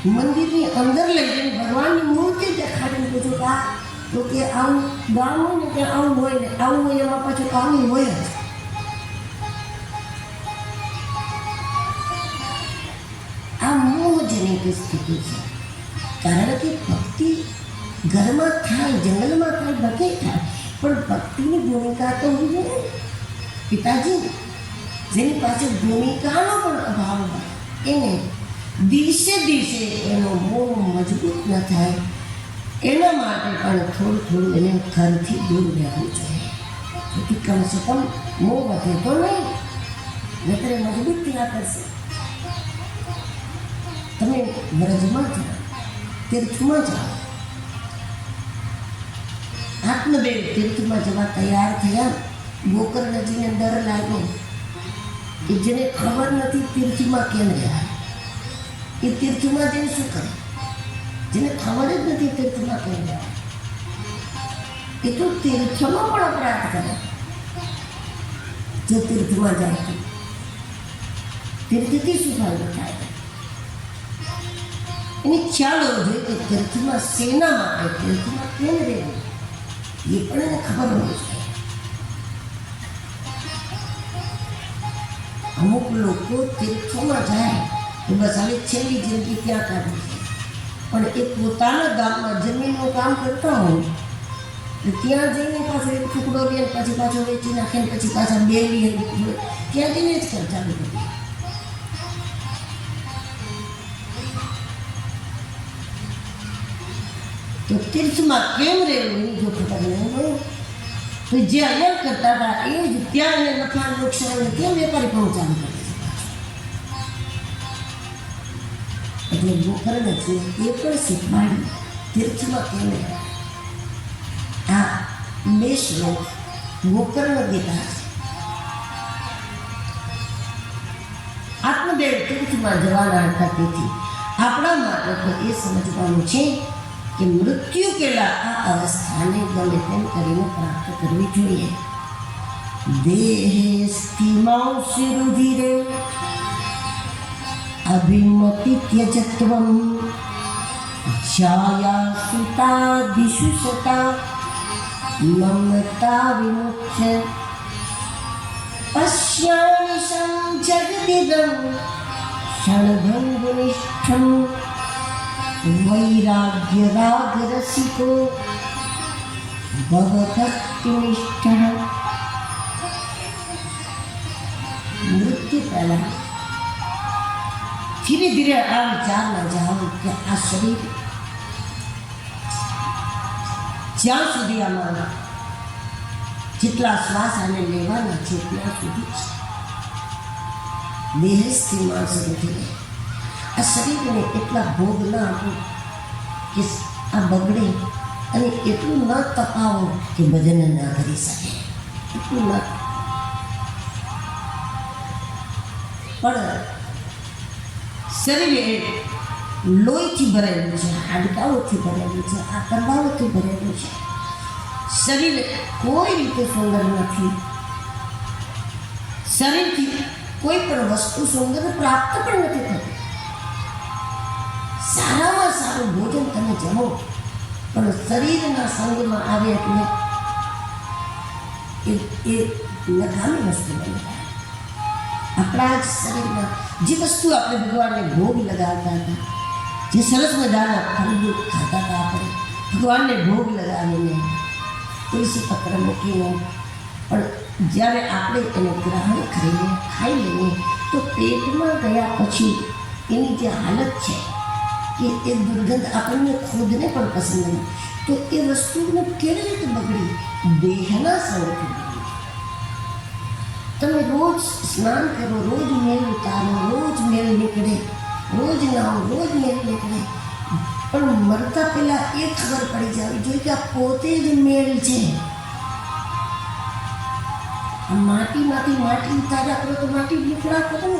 મંદિરની અંદર લઈ જઈને ભગવાનની મૂર્તિ દેખાડીને પૂછો કે આ, તો કે આવું ગામ હોય ને ત્યાં આવું હોય ને આવું હોય, એમાં પાછું આવું હોય જ. આ મોહજનક સ્થિતિ છે. કારણ કે ભક્તિ ઘરમાં થાય, જંગલમાં થાય, બધે થાય, પણ ભક્તિની ભૂમિકા તો હોવી જોઈએ. પિતાજી જેની પાસે ભૂમિકાનો પણ અભાવ હોય એને દિવસે દિવસે એનો મોહ મજબૂત ન થાય એના માટે પણ થોડું થોડું એને ઘરથી દૂર રહેવું જોઈએ. જેથી કમસે કમ મોહ વધે તો નહીં, નહીતર મજબૂત થયા કરશે. તમે વ્રજમાં જાઓ, તીર્થમાં જાઓ. આત્મદેવ તીર્થમાં જવા તૈયાર થયા. ગોકર્ણજીને ડર લાગ્યો કે જેને ખબર નથી તીર્થમાં કેમ રહ્યા, એ તીર્થમાં જઈને શું કરે. જેને ખબર જ નથી તીર્થમાં કેમ રહ્યા, એ તો તીર્થમાં પણ અપરાધ કરે. જો તીર્થમાં જાય તો તીર્થથી શું ફાયદો થાય? એની ખ્યાલ હોવો જોઈએ કે તીર્થમાં શેના માટે, તીર્થમાં કેમ રહેવું, એ પણ એને ખબર હોવી જોઈએ. અમુક લોકો તીર્થોમાં જાય તો બસ હવે છેલ્લી જિંદગી ત્યાં કાઢી છે, પણ એ પોતાના ગામમાં જમીનનું કામ કરતા હોય તો ત્યાં જઈને પાછો એક ટુકડો લે, પછી પાછો વેચી નાખે, પછી પાછા બે લે, ત્યાં જઈને જ ખર્ચા કરી. તો તીર્થમાં કેમ રહેવું એ જો ખબર નહીં હોય તો જે અહીંયા કરતા હતા એ જ ત્યાં એને નફા નુકસાન કેમ વેપારી પહોંચાડ કરે છે. એટલે ગોકર્ણ છે એ પણ શીખવાડ્યું તીર્થમાં કેમ રહેવું. આ બે શ્લોક ગોકર્ણ ગીતા છે. આત્મદેવ તીર્થમાં જવાના હતા, તેથી આપણા માટે તો એ સમજવાનું છે કે મૃત્યુ પહેલા આ અવસ્થાને ગમે તેમ કરીને પ્રાપ્ત કરવી જોઈએ. દેહે સ્થિમાંશિ રુધિરે અભિમતિ ત્યજત્વમ છાયા સુતાદિષુ સતા મમતા વિમુચ્ય પશ્યામિ સંજગદિદં ક્ષણભંગુનિષ્ઠં વૈરાગ્ય રાગ રસિકો ભવભક્તિનિષ્ઠ. મૃત્યુ પહેલા ધીરે ધીરે આ વિચારમાં જાઓ કે આ શરીર જ્યાં સુધી આમાં જેટલા શ્વાસ આને લેવાના છે ત્યાં સુધી દેહસ્થિ માણસ નથી. આ શરીરને એટલા ભોગ ન આપો કે આ બગડે, અને એટલું ન તપાવો કે ભજન ન કરી શકે. એટલું ન, પણ શરીર લોહીથી ભરેલું છે, હાડકાઓથી ભરેલું છે, આ કરવાઓથી ભરેલું છે. શરીર કોઈ રીતે સુંદર નથી. શરીરથી કોઈ પણ વસ્તુ સુંદર પ્રાપ્ત પણ નથી થતી. સારામાં સારું ભોજન તમે જમો પણ શરીરના સંગમાં આવે એટલે એ નકામી વસ્તુ બની જાય. આપણા જ શરીરમાં જે વસ્તુ આપણે ભગવાનને ભોગ લગાવતા હતા, જે સરસ મજાના ફળ ખાતા હતા, આપણે ભગવાનને ભોગ લગાવીને તુલસી પત્ર મૂકીને, પણ જ્યારે આપણે એને ગ્રહણ કરીને ખાઈ લઈએ તો પેટમાં ગયા પછી એની જે હાલત છે કે એ દુર્ગંધ આપણને ખુદને પણ પસંદ નથી. તો એ વસ્તુને કેવી રીતે બગડી? દેહના સંગથી બગડી. તમે રોજ સ્નાન કરો, રોજ મેલ ઉતારો, રોજ મેલ નીકળે, રોજ નાવો, રોજ મેલ નીકળે, પણ મરતા પહેલા એ ખબર પડી જવી જોઈએ કે આ પોતે જ મેલ છે. આ માટીમાંથી માટી ઉતાર્યા કરો તો માટી નીકળા કરો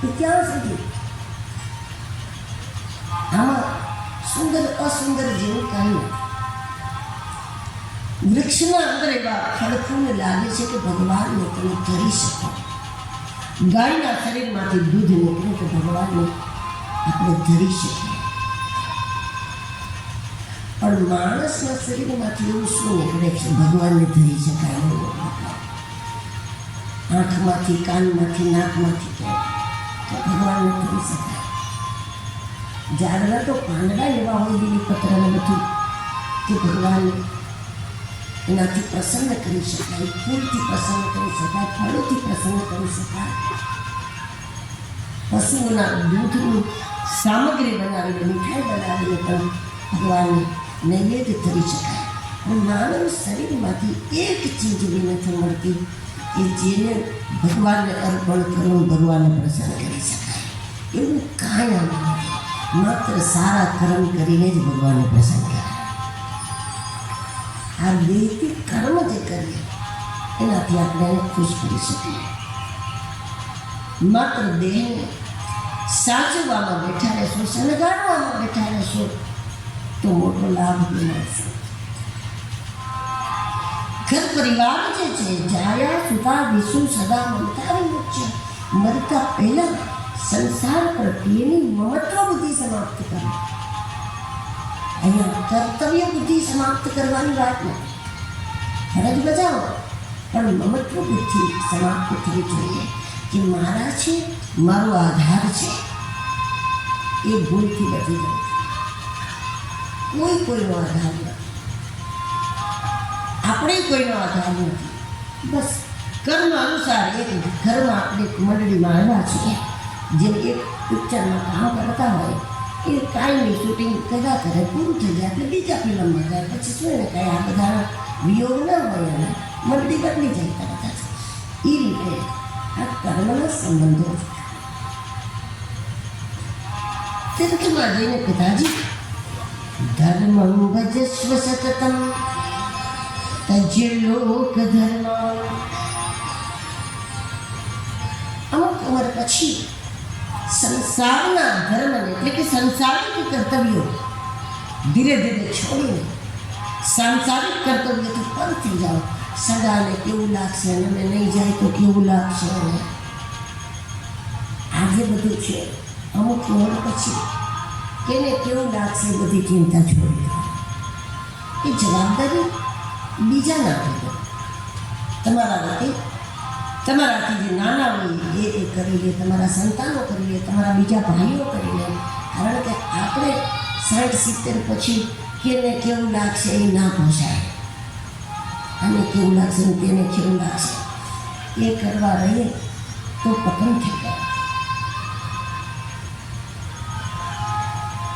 એ ક્યાં સુધી? આમાં સુંદર અસુંદર જેવું કાંઈ નથી. વૃક્ષના અંદર એવા ફળફૂલ લાગે છે કે ભગવાનને તમે ધરી શકો. ગાયના શરીરમાંથી દૂધ નીકળે તો ભગવાનને આપણે ધરી શકીએ. પણ માણસના શરીરમાંથી એવું શું નીકળે છે ભગવાનને ધરી શકાય એવું? આંખમાંથી, કાનમાંથી, નાકમાંથી તો ભગવાનને ધરી શકાય. ઝાડના તો પાંદડા એવા હોય, બીલી પત્રને બધું, કે ભગવાનને એનાથી પ્રસન્ન કરી શકાય, ફૂલથી પ્રસન્ન કરી શકાય, ફળોથી પ્રસન્ન કરી શકાય. પશુઓના દૂધની સામગ્રી બનાવીને, મીઠાઈ બનાવીને પણ ભગવાનને નૈવેદ્ય કરી શકાય. પણ માનવ શરીરમાંથી એક ચીજ એવી નથી મળતી કે જેને ભગવાનને અર્પણ કરવું, ભગવાનને પ્રસન્ન કરી શકાય. એવું કાંઈ નથી. માત્ર સારા કર્મ કરીને જ ભગવાનને પ્રસન્ન કરે. આ દેહથી કર્મ જે કરીએ એનાથી આપણે એને ખુશ કરી શકીએ. માત્ર દેહને સાચવવામાં બેઠા રહેશો, શણગારવામાં બેઠા રહેશો તો મોટો લાભ મળશે. ઘર પરિવાર જે છે, જાયા સુતા વિષુ સદા મમતાવી મુચ્ય. મરતા પહેલા સંસાર પ્રત્યેની મમત્વ બુદ્ધિ સમાપ્ત કરો. અહીંયા કર્તવ્ય બુદ્ધિ સમાપ્ત કરવાની વાત નથી. ફરજ બજાવો, પણ મમત્વ બુદ્ધિ સમાપ્ત થવી જોઈએ કે મારા છે, મારો આધાર છે. એ ભૂલથી બચી જાય. કોઈનો આધાર નથી. આપણે કોઈનો આધાર નથી. બસ કર્મ અનુસાર એક ઘરમાં આપણે મંડળીમાં આવ્યા છીએ. જેમ એક પિક્ચરમાં કામ કરતા હોય, એ કાંઈની શૂટિંગ કર્યા કરે, પૂરું થઈ જાય એટલે બીજા ફિલ્મમાં જાય. પછી શું એને કાંઈ આ બધા વિયોગ ના હોય અને મંડળી બદલી જાય તરત જ. એ રીતે આ કર્મના સંબંધો તીર્થમાં જઈને પિતાજી ધર્મ ભજસ્વ સતતમ તજ્ય લોક ધર્મ. અમુક ઉંમર પછી સંસારના ધર્મને એટલે કે સંસારિક કર્તવ્યો ધીરે ધીરે છોડીને સાંસારિક કર્તવ્યથી પર થઈ જાઓ. સગાને કેવું લાગશે અને અમે નહીં જાય તો કેવું લાગશે. આજે બધું છે. અમુક ઉંમર પછી એને કેવું લાગશે બધી ચિંતા છોડી દો. એ જવાબદારી બીજાના આપી. તમારા વતી તમારાથી જે નાના હોય એ કરી લે, તમારા સંતાનો કરી લે, તમારા બીજા ભાઈઓ કરી લે. કારણ કે આપણે 60-70 પછી કેને કેવું લાગશે એ ના પોસાય. આને કેવું લાગશે ને તેને કેવું લાગશે એ કરવા રહીએ તો પતન થઈ જાય.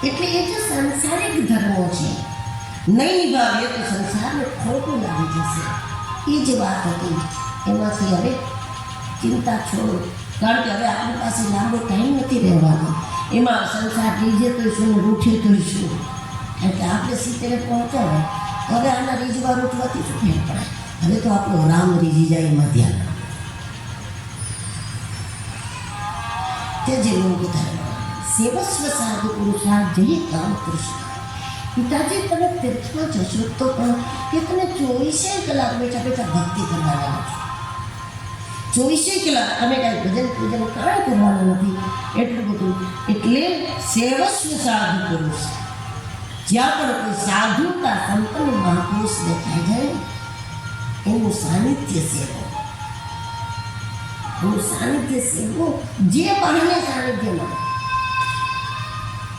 એટલે એ જે સંસારિક ધર્મો છે નહીં નિભાવીએ તો સંસારને ખોટું લાગી જશે. એ જ વાત હતી. એમાંથી હવે ચિંતા છોડો. કારણ કે હવે આપણી પાસે લાંબો ટાઈમ નથી રહેવાનો. એમાં સંસાર રીઝે તો શું, રૂઠે તો શું. કારણ કે આપણે 70 પહોંચ્યા હવે આના રીઝવા રૂઠવાથી શું ફેર પડે. હવે તો આપણો રામ રીઝી જાય એમાં ધ્યાન. તે જે લોકો ધર્મ સેવસ્વ સાધુ પુરુષાર્થ જઈએ કામ કૃષ્ણ. પિતાજી તમે તીર્થમાં જશો તો પણ કે તમે 24 કલાક બેઠા બેઠા ભક્તિ કરવાના નથી. 24 કલાક તમે કાંઈ ભજન પૂજન કાંઈ કરવાનું નથી. એટલું બધું. એટલે સેવસ્વ સાધુ પુરુષ. જ્યાં પણ કોઈ સાધુતા સંપન્ન મહાપુરુષ દેખાય જાય એનું સાનિધ્ય સેવો. એનું સાનિધ્ય સેવો જે બહાને સાનિધ્ય મળે.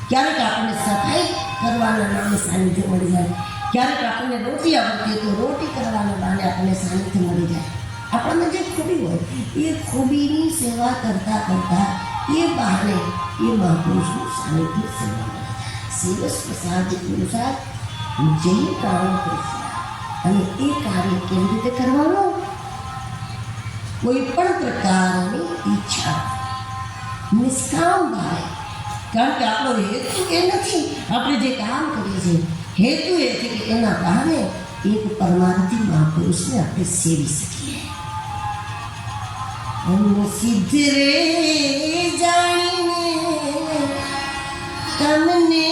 ક્યારેક આપણને સફાઈ કરવાના નામે સાનિધ્ય મળી જાય. ક્યારેક આપણને રોટી આવડતી તો રોટી કરવાના બહાને આપણને સાનિધ્ય મળી જાય. આપણને જે ખૂબી હોય એ ખૂબીની સેવા કરતાં કરતાં એ બહાને એ મહાપુરુષનું સાનિધ્ય સેવા મળે. સેવસ્વ સાધુ પુરુષાર્થ જે કામ કરીશું અને એ કાર્ય કેવી રીતે કરવાનું, કોઈ પણ પ્રકારની ઈચ્છા નિષ્કામ ભાવે, કારણ કે આપણો હેતુ એ નથી આપણે જે કામ કરીએ છીએ, હેતુ એ છે કે એના બહાને એક પરમાર્થી મહાપુરુષને આપણે સેવી શકીએ. સિદ્ધ રે જાણીને તમને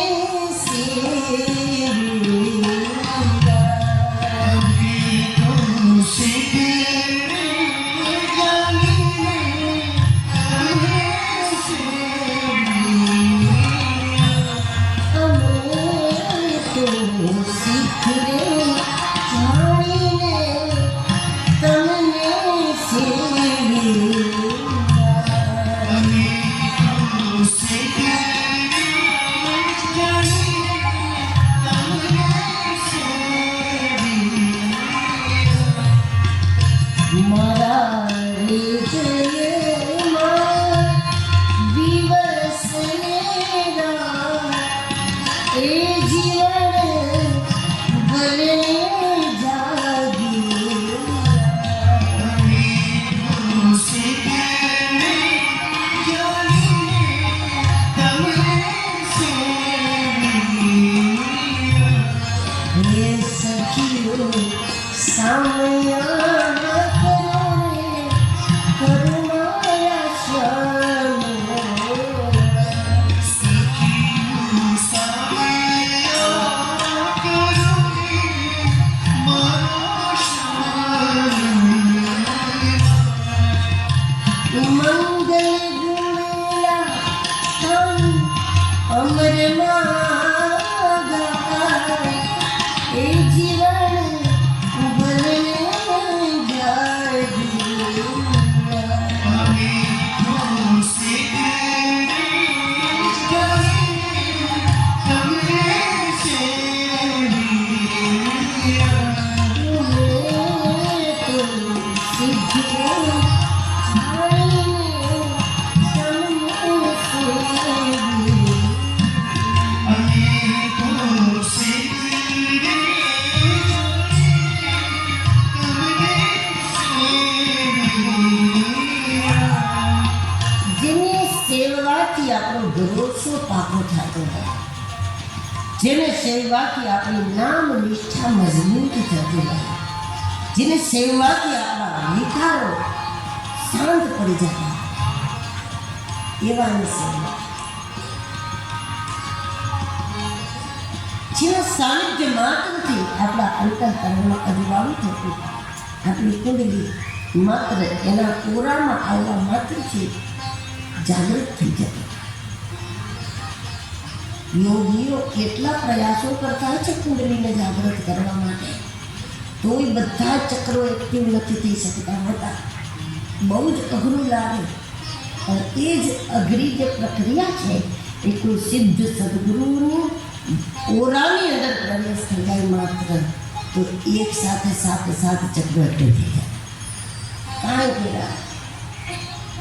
ભરોસો પાકો થતો હોય, જેને સેવવાથી આપણી નામ નિષ્ઠા મજબૂત થતી હોય, જેને સેવવાથી આપણા વિકારો શાંત પડી જતા, એવાની સેવા, જેના સાનિધ્ય માત્રથી આપણા અંતઃકરણમાં અજવાળું થતું, આપણી કુંડલી માત્ર એના ઓરામાં આવવા માત્રથી જાગૃત થઈ જતી. યોગીઓ કેટલા પ્રયાસો કરતા છે કુંડલીને જાગૃત કરવા માટે, તોય બધા ચક્રો એક્ટિવ નથી થઈ શકતા હોતા. બહુ જ અઘરું લાગે, પણ એ જ અઘરી જે પ્રક્રિયા છે એ કોઈ સિદ્ધ સદગુરુની ઓરાની અંદર પ્રવેશ થઈ જાય માત્ર, તો એક સાથે ચક્રો એક્ટિવ થઈ જાય. કાંઈ પેલા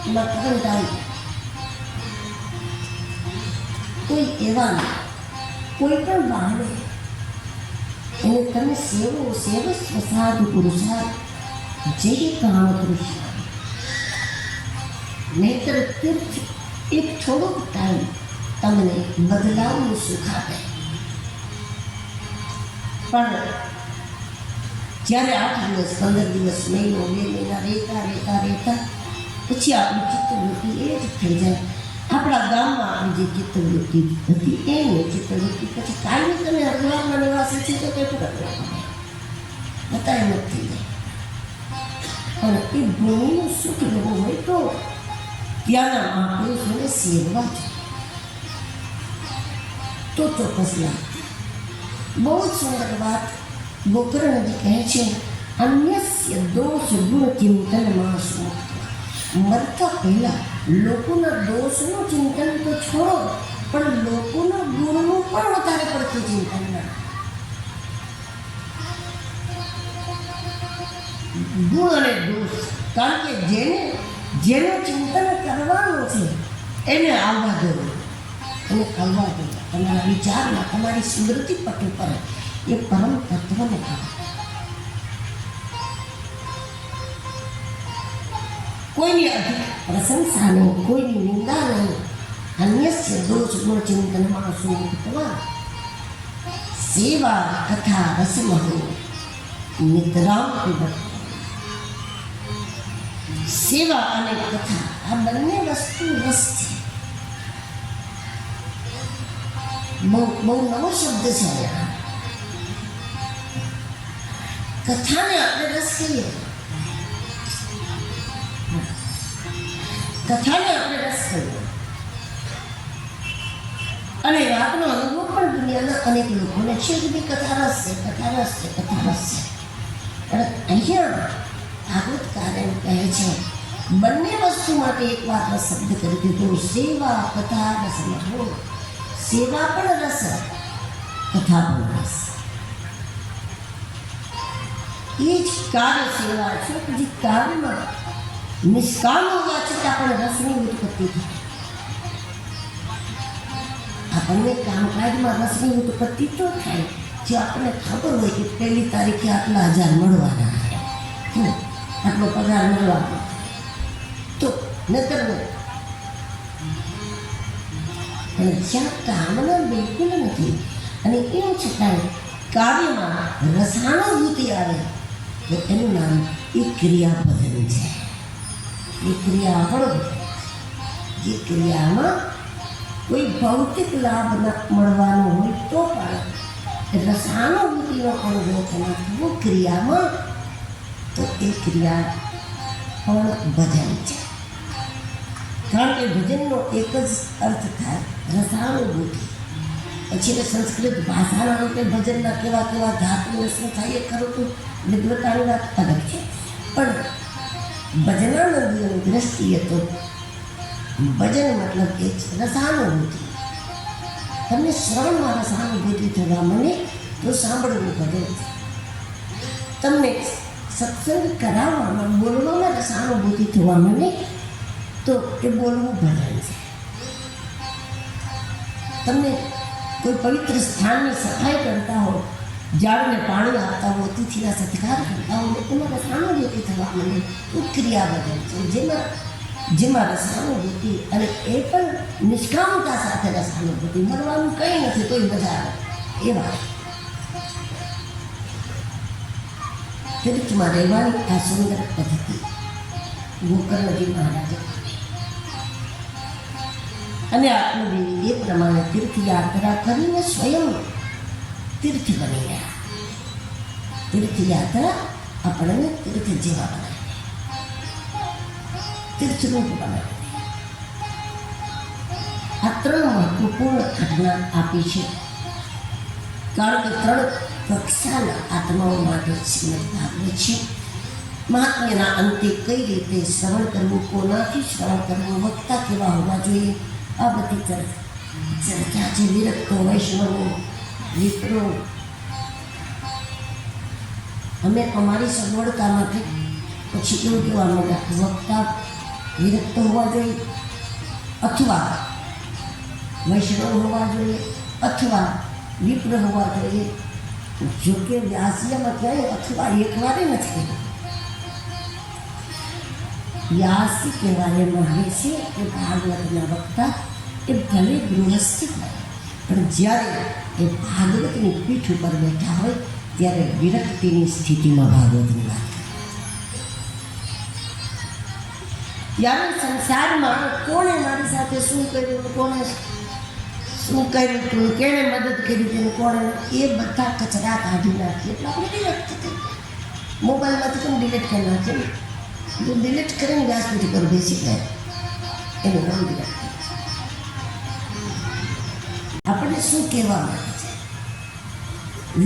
એમાં કંટાળી કોઈ એવા કોઈ પણ બહાને એને તમે સેવો સ્વસાદ પુરુષાર્થ જે કામ તૃષ્ણ નહીતર તીર્થ એક થોડોક ટાઈમ તમને બદલાવનું સુખ આપે, પણ જ્યારે 8 દિવસ 15 દિવસ મહિનો 2 મહિના રહેતા પછી આપણી ચિત્તવૃત્તિ એ જ થઈ જાય. આપણા ગામમાં આપણી જે ચિત્તવૃત્તિ હતી એની ચિત્તવૃત્તિ પછી કાયમી તમે હરિદ્વારના નિવાસી છે તો કંઈ ફરક ન પડે, બતાય નથી જાય. પણ એ ભૂમિનું સુખ લેવું હોય તો ત્યાંના મહાપુરુષોને સેવવા તો ચોક્કસ લાગે. બહુ જ સુંદર વાત ગોકર્ણજી કહે છે, અન્યસ્ય દોષ ગુણ ચિંતનમાં સ્મૃત. મરતા પહેલા લોકોના દોષનું ચિંતન તો છોડો, પણ લોકોના ગુણનું પણ વધારે પડતું ચિંતન ના. ગુણ અને દોષ, કારણ કે જેનું ચિંતન કરવાનું છે એને આવવા દો, એને આવવા દો. તમારા વિચારમાં, તમારી સ્મૃતિ પટ ઉપર એ પરમ તત્વને ખબર. કોઈની અધિક પ્રશંસા નહીં, કોઈની નિંદા નહીં. અન્યસ્ય દોષ ગુણ ચિંતનમાં સુમુક્તવા સેવા તથા રસમહો નિદ્રામ પીબત. સેવા અને કથા આ બંને વસ્તુ રસ છે. બહુ નવો શબ્દ છે. કથાને આપણે રસ કહીએ, કથાને આપણે રસ કહીએ. અને વાતનો અનુભવ પણ દુનિયાના અનેક લોકોને છે કે ભાઈ કથા રસ છે, કથા રસ છે, કથા રસ છે. પણ અહીંયા ભાગવતકાર એમ કહે છે બંને વસ્તુ માટે એક વાત શબ્દ કરી દીધો, સેવા કથા રસમહો. સેવા પણ રસ, કથા પણ રસ. એ જ કાર્ય સેવા છે કે જે કાર્યમાં નિષ્કામ હોવા છતાં પણ રસની ઉત્પત્તિ થાય. આપણને કામકાજમાં રસની ઉત્પત્તિ તો થાય જે આપણને ખબર હોય કે 1 તારીખે આટલા 1000 મળવાના, આટલો પગાર મળવાનો, તો નકર નહીં. પણ જ્યાં કામના બિલકુલ નથી અને એમ છતાંય કાર્યમાં રસાનુભૂતિ આવે તો એનું નામ એ ક્રિયાપદન છે. એ ક્રિયા પણ જે ક્રિયામાં કોઈ ભૌતિક લાભ મળવાનો હોય તો પણ રસાનુભૂતિનો અનુભવ થવો ક્રિયામાં, તો એ ક્રિયા પણ ભજન છે. કારણ કે ભજનનો એક જ અર્થ થાય રસાનુભૂતિ. પછી એ સંસ્કૃત ભાષાના રૂપે ભજનના કેવા કેવા ધાતુને શું થાય એ ખરું તો વિદ્વતાની વાત અલગ છે. પણ ભજનાનંદીઓની દ્રષ્ટિએ તો ભજન મતલબ એ છે રસાનુભૂતિ. તમને શ્રવણમાં રસાનુભૂતિ થવા મને તો સાંભળવું ભજન છે. તમને સત્સંગ કરાવવામાં બોલવામાં રસાનુભૂતિ થવા મને તો એ બોલવું ભજન છે. તમને કોઈ પવિત્ર સ્થાનની સફાઈ કરતા હો, ઝાડને પાણી આપતા હો, અતિથિના સત્કાર કરતા હો, એમાં રસાનુભૂતિ થવા મને તો ક્રિયા ભજન છે. જેમાં રસાનુભૂતિ અને એ પણ નિષ્કામતા સાથે રસાનુભૂતિ. મળવાનું કંઈ નથી તોય મજા આવે એ વાત. તીર્થમાં રહેવાની આ સુંદર પદ્ધતિ ગોકર્ણજી મહારાજે અને આત્મદેવી એ પ્રમાણે તીર્થયાત્રા કરીને સ્વયં તીર્થ બની ગયા. તીર્થયાત્રા આપણને તીર્થ જેવા બનાવે, તીર્થરૂપ બનાવે. આ 3 મહત્વપૂર્ણ ઘટના આપી છે. કારણ કે 3 કક્ષાના આત્માઓ માટે શ્રીમદ ભાગવત છે. મહાત્મ્યના અંતે કઈ રીતે શ્રવણ કરવું, કોનાથી શ્રવણ કરવું, વક્તા કેવા હોવા જોઈએ, આ બધી ચર્ચા છે. વિરક્તો, વૈષ્ણવો, વિપ્રો, અમે અમારી સગવડતા માટે પછી એવું કહેવા માંગ્યા વક્તા વિરક્ત હોવા જોઈએ અથવા વૈષ્ણવ હોવા જોઈએ અથવા વિપ્ર હોવા જોઈએ. જોકે વ્યાસીમાં ક્યાંય અથવા એક વારે નથી કહેવાય. વ્યાસી કહેવાય માને છે કે ભાગવતના વક્તા એ ભલે ગૃહસ્થ હોય પણ જ્યારે એ ભાગવતની પીઠ ઉપર બેઠા હોય ત્યારે વિરક્તિની સ્થિતિમાં ભાગવતની વાત કરે. ત્યારે સંસારમાં કોણે મારી સાથે શું કર્યું, કોને શું કર્યું હતું, કેણે મદદ કરી હતી, કોણે એ બધા કચરા કાઢી નાખીએ એટલે આપણે ડિલેટ થઈ. મોબાઈલમાંથી પણ ડિલેટ કરી નાખીએ. જો ડિલેટ કરીને વ્યાસપીઠ પર બેસી જાય એનું નામ ડિલેટ. આપણને શું કહેવા માંગે છે?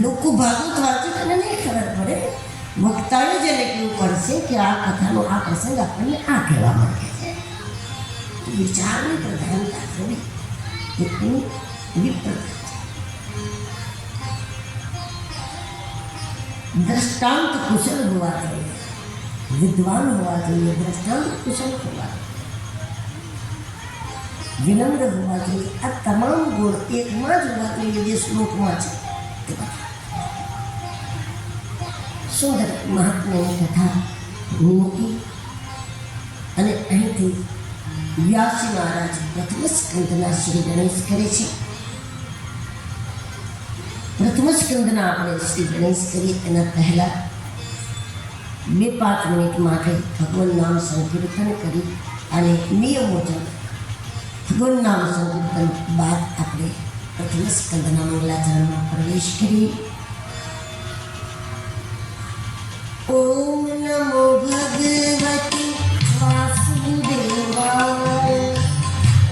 લોકો ભાગવત વાંચે તેને નહીં ખબર પડે. વક્તાએ જેને કહેવું પડશે કે આ કથાનો આ પ્રસંગ આપણને આ કહેવા માંગે છે. વિચારની પ્રધાનતા થવી એટલી વિપ્રતા છે. દ્રષ્ટાંત કુશળ હોવા જોઈએ, વિદ્વાન હોવા જોઈએ, દ્રષ્ટાંત કુશળ હોવા જોઈએ, વિનમ્ર હોવા જોઈએ. આ તમામ ગુણ એકમાં જ હોવા જોઈએ જે શ્લોકમાં છે. સુંદર મહાત્મ્યની કથા મૂકી અને અહીંથી વ્યાસજી મહારાજ પ્રથમ સ્કંદના શ્રી ગણેશ કરે છે. પ્રથમ સ્કંદના આપણે શ્રી ગણેશ કરીએ એના પહેલાં 2-5 મિનિટ માટે ભગવાન નામ સંકીર્તન કરી અને નિયમ મુજબ ભગવાન નામ સંકીર્તન બાદ આપણે પ્રથમ સ્કંદના મંગલાચરણમાં પ્રવેશ કરીએ. ઓમ નમો ભગવતી વાસુદેવાય.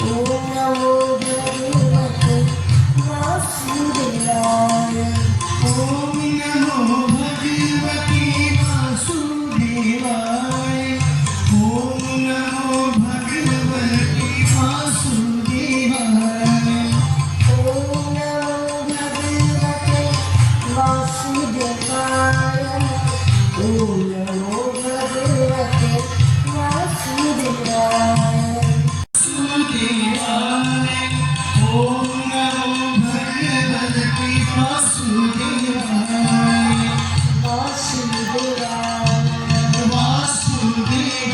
ઓમ નમો ભગવતી વાસુદેવાય. ઓમ નમો ભગવતી વાસુદેવાય. ઓમ નમો ભગવતી વાસુદેવાય. ઓમ નમો ભગવતે વાસુદેવાય. ઓમ નમો ભગવતે વાસુદેવાય. ઓમ નમો ભગવતી વાસુદેવાય. વાસુદેવાય. વાસુદેવાય. વાસુદેવાય.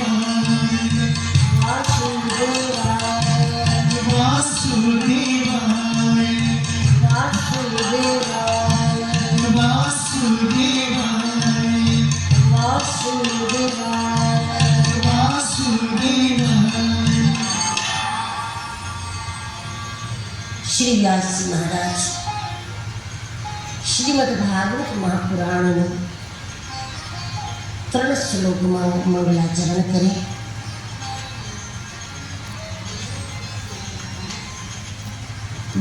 વાસુદેવાય. વાસુદેવાય. વાસુદેવાય. વાસુદેવાય. વાસુદેવાય. શ્રી વ્યાસજી મહારાજ શ્રીમદ ભાગવત મહાપુરાણનું 3 શ્લોકમાં મંગલાચરણ કરે.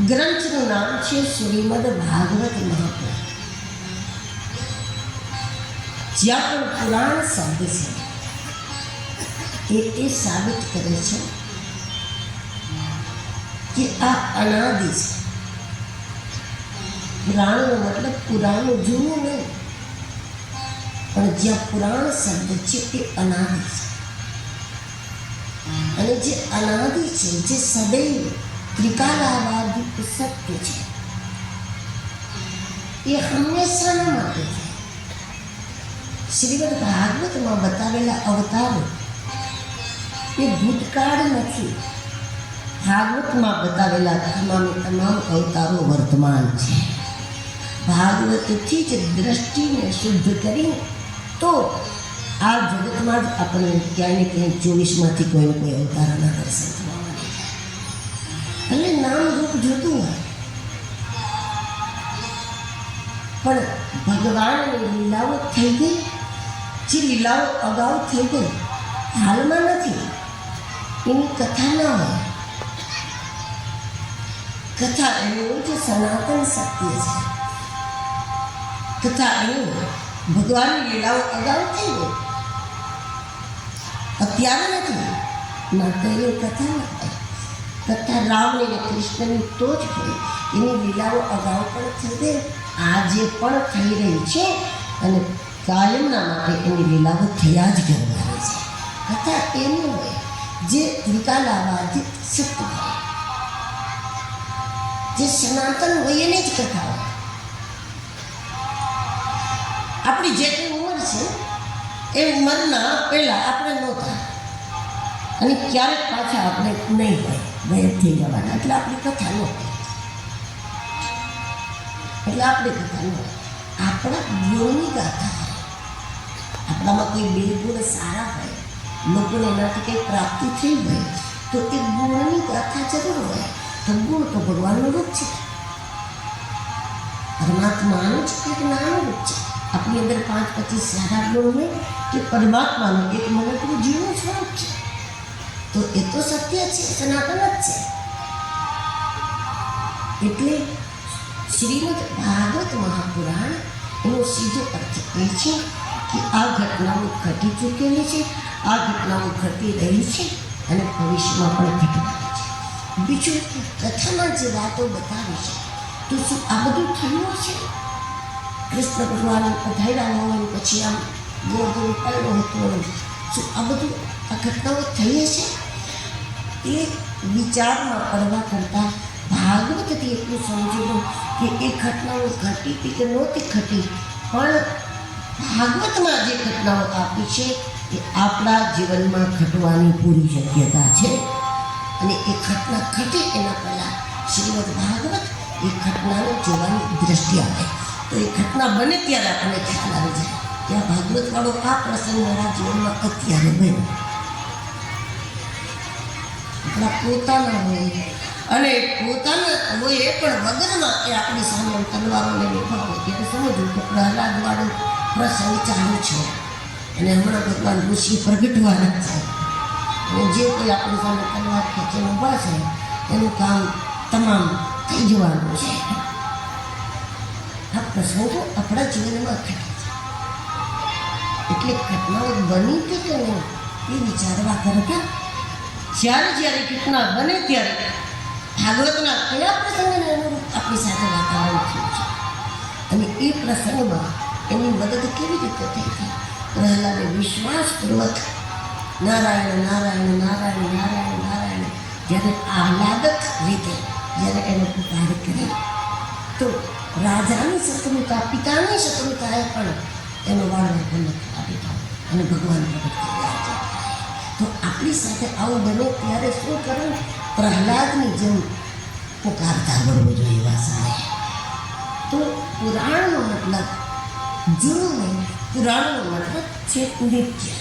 ગ્રંથનું નામ છે શ્રીમદ ભાગવત મહાપુરાણ. જ્યાં પણ પુરાણ શબ્દ છે એ સાબિત કરે છે કે આ અનાદિ છે. પુરાણનો મતલબ પુરાણ જૂનું નહીં, પણ જ્યાં પુરાણ શબ્દ છે એ અનાદિ છે. અને જે અનાદિ છે, જે સદૈવ ત્રિકાલાવાદી સત્ય છે, એ હંમેશાના માટે છે. શ્રીમદ ભાગવતમાં બતાવેલા અવતારો એ ભૂતકાળ નથી. ભાગવતમાં બતાવેલા તમામ અવતારો વર્તમાન છે. ભાગવતથી જ દ્રષ્ટિને શુદ્ધ કરીને તો આ જગતમાં જ આપણને ક્યાંય ને ક્યાંય 24માંથી કોઈ અવતારોના દર્શન થવા મળે. ભલે નામ રૂપ જોતું હોય, પણ ભગવાનની લીલાઓ થઈ ગઈ. જે લીલાઓ અગાઉ થઈ ગઈ, હાલમાં નથી, એની કથા ના હોય. કથા એનું જે સનાતન સત્ય છે. કથા એનું ભગવાનની લીલાઓ અગાઉ થઈ ગઈ, અત્યારે નથી, માટે એની કથા ન હોય. કથા રામની અને કૃષ્ણની તો જ હોય. એની લીલાઓ અગાઉ પણ થઈ ગઈ, આજે પણ થઈ રહી છે અને કાયમના માટે એની લીલાઓ થયા જ કરવાની છે. કથા એની હોય જે વિકાલાવાદી સત્ય હોય, જે સનાતન હોય એની જ કથા હોય. આપણી જેટલી ઉંમર છે એ ઉંમરના પહેલાં આપણે નહોતા અને ક્યારેક પાછા આપણે નહીં હોય, ગાયબ થઈ જવાના. એટલે આપણી કથા ન હોય. એટલે આપણી કથા ન હોય. આપણા ગુણની ગાથા હોય. આપણામાં કોઈ 2 ગુણ સારા હોય, લોકોને એનાથી કંઈ પ્રાપ્તિ થઈ હોય, તો એ ગુણની ગાથા જરૂર હોય. તો ગુણ તો ભગવાનનું રૂપ છે, પરમાત્માનું જ એક નાનું રૂપ છે. આપણી અંદર 5-25 સારા ગુણ હોય કે પરમાત્માનું એક મનકનું જીવનું સ્વરૂપ છે. તો એ તો સત્ય છે, સનાતન જ છે. એટલે શ્રીમદ ભાગવત મહાપુરાણ એનો સીધો અર્થ એ છે કે આ ઘટનાઓ ઘટી ચૂકેલી છે, આ ઘટનાઓ ઘટી રહી છે અને ભવિષ્યમાં પણ ઘટવાની છે. બીજું, કથામાં જે વાતો બતાવી છે, તો શું આ બધું થયું છે? કૃષ્ણ ભગવાન પધાર્યા હોય પછી આમ ગોળ ગોળ પડ્યો હતો, શું આ બધું આ ઘટનાઓ થઈ છે? એ વિચારમાં પડવા કરતાં ભાગવતથી એટલું સમજી લો કે એ ઘટનાઓ ઘટી હતી કે નહોતી ઘટી, પણ ભાગવતમાં જે ઘટનાઓ આપી છે એ આપણા જીવનમાં ઘટવાની પૂરી શક્યતા છે. અને એ ઘટના ઘટે એના પહેલાં શ્રીમદ ભાગવત એ ઘટનાને જોવાની દ્રષ્ટિ આપે. તો એ ઘટના બને ત્યારે આપણને ખ્યાલ આવી જાય કે આ ભાગવતવાળો આ પ્રસંગ મારા જીવનમાં અત્યારે બન્યો. આપણા પોતાના હોય અને પોતાના હોય એ પણ વગરમાં એ આપણી સામે તલવારોને બેઠા હોય ત્યારે સમજવું કે પ્રહલાદવાળો પ્રસંગ ચાલુ છે અને હમણાં ભગવાન ઋષિ પ્રગટવાના છે. અને જે કોઈ આપણી સામે તલવાર ખેંચીને ઊભા છે એનું કામ તમામ થઈ જવાનું છે. આ પ્રસંગો આપણા જીવનમાં ઘટે છે. એટલે ઘટનાઓ બની હતી કે નહીં એ વિચારવા કરતા જ્યારે જ્યારે ઘટના બને ત્યારે ભાગવતના કયા પ્રસંગને અનુરૂપ આપણી સાથે વાતાવરણ થયું છે અને એ પ્રસંગમાં એની મદદ કેવી રીતે થઈ હતી. પ્રહલાદે વિશ્વાસપૂર્વક નારાયણ નારાયણ નારાયણ નારાયણ નારાયણ જ્યારે આહલાદક રીતે જ્યારે એને પુકાર કરી તો રાજાની શત્રુતા પિતાની શત્રુતાએ પણ એનો વાળો બંધ આપી દીધો અને ભગવાન પ્રગટ થયા છે. તો આપણી સાથે આવું બને ત્યારે શું કરવું? પ્રહલાદની જેમ પુકારતા બનવું જોઈએ એવા સમયે. તો પુરાણનો મતલબ જૂનું નહીં, પુરાણનો મતલબ છે નિત્ય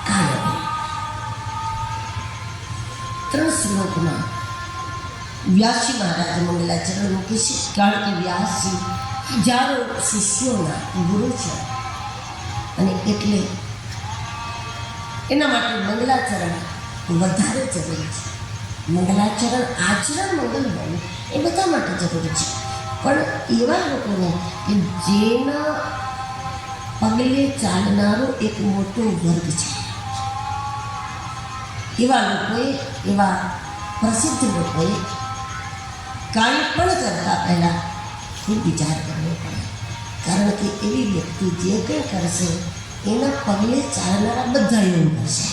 કાયમ. 3 શ્લોકમાં વ્યાસજી મહારાજ મંગલાચરણ મૂકે છે. કારણ કે વ્યાસજી હજારો શિષ્યોના ગુરુ છે અને એટલે એના માટે મંગલાચરણ વધારે જરૂરી છે. મંગલાચરણ આચરણ મંગલ બને એ બધા માટે જરૂરી છે. પણ એવા લોકોને કે જેના પગલે ચાલનારો એક મોટો વર્ગ છે એવા લોકોએ, એવા પ્રસિદ્ધ લોકોએ કાંઈ પણ કરતા પહેલાં ખૂબ વિચાર કરવો પડે. કારણ કે એવી વ્યક્તિ જે કંઈ કરશે એના પગલે ચાલનારા બધા એવું કરશે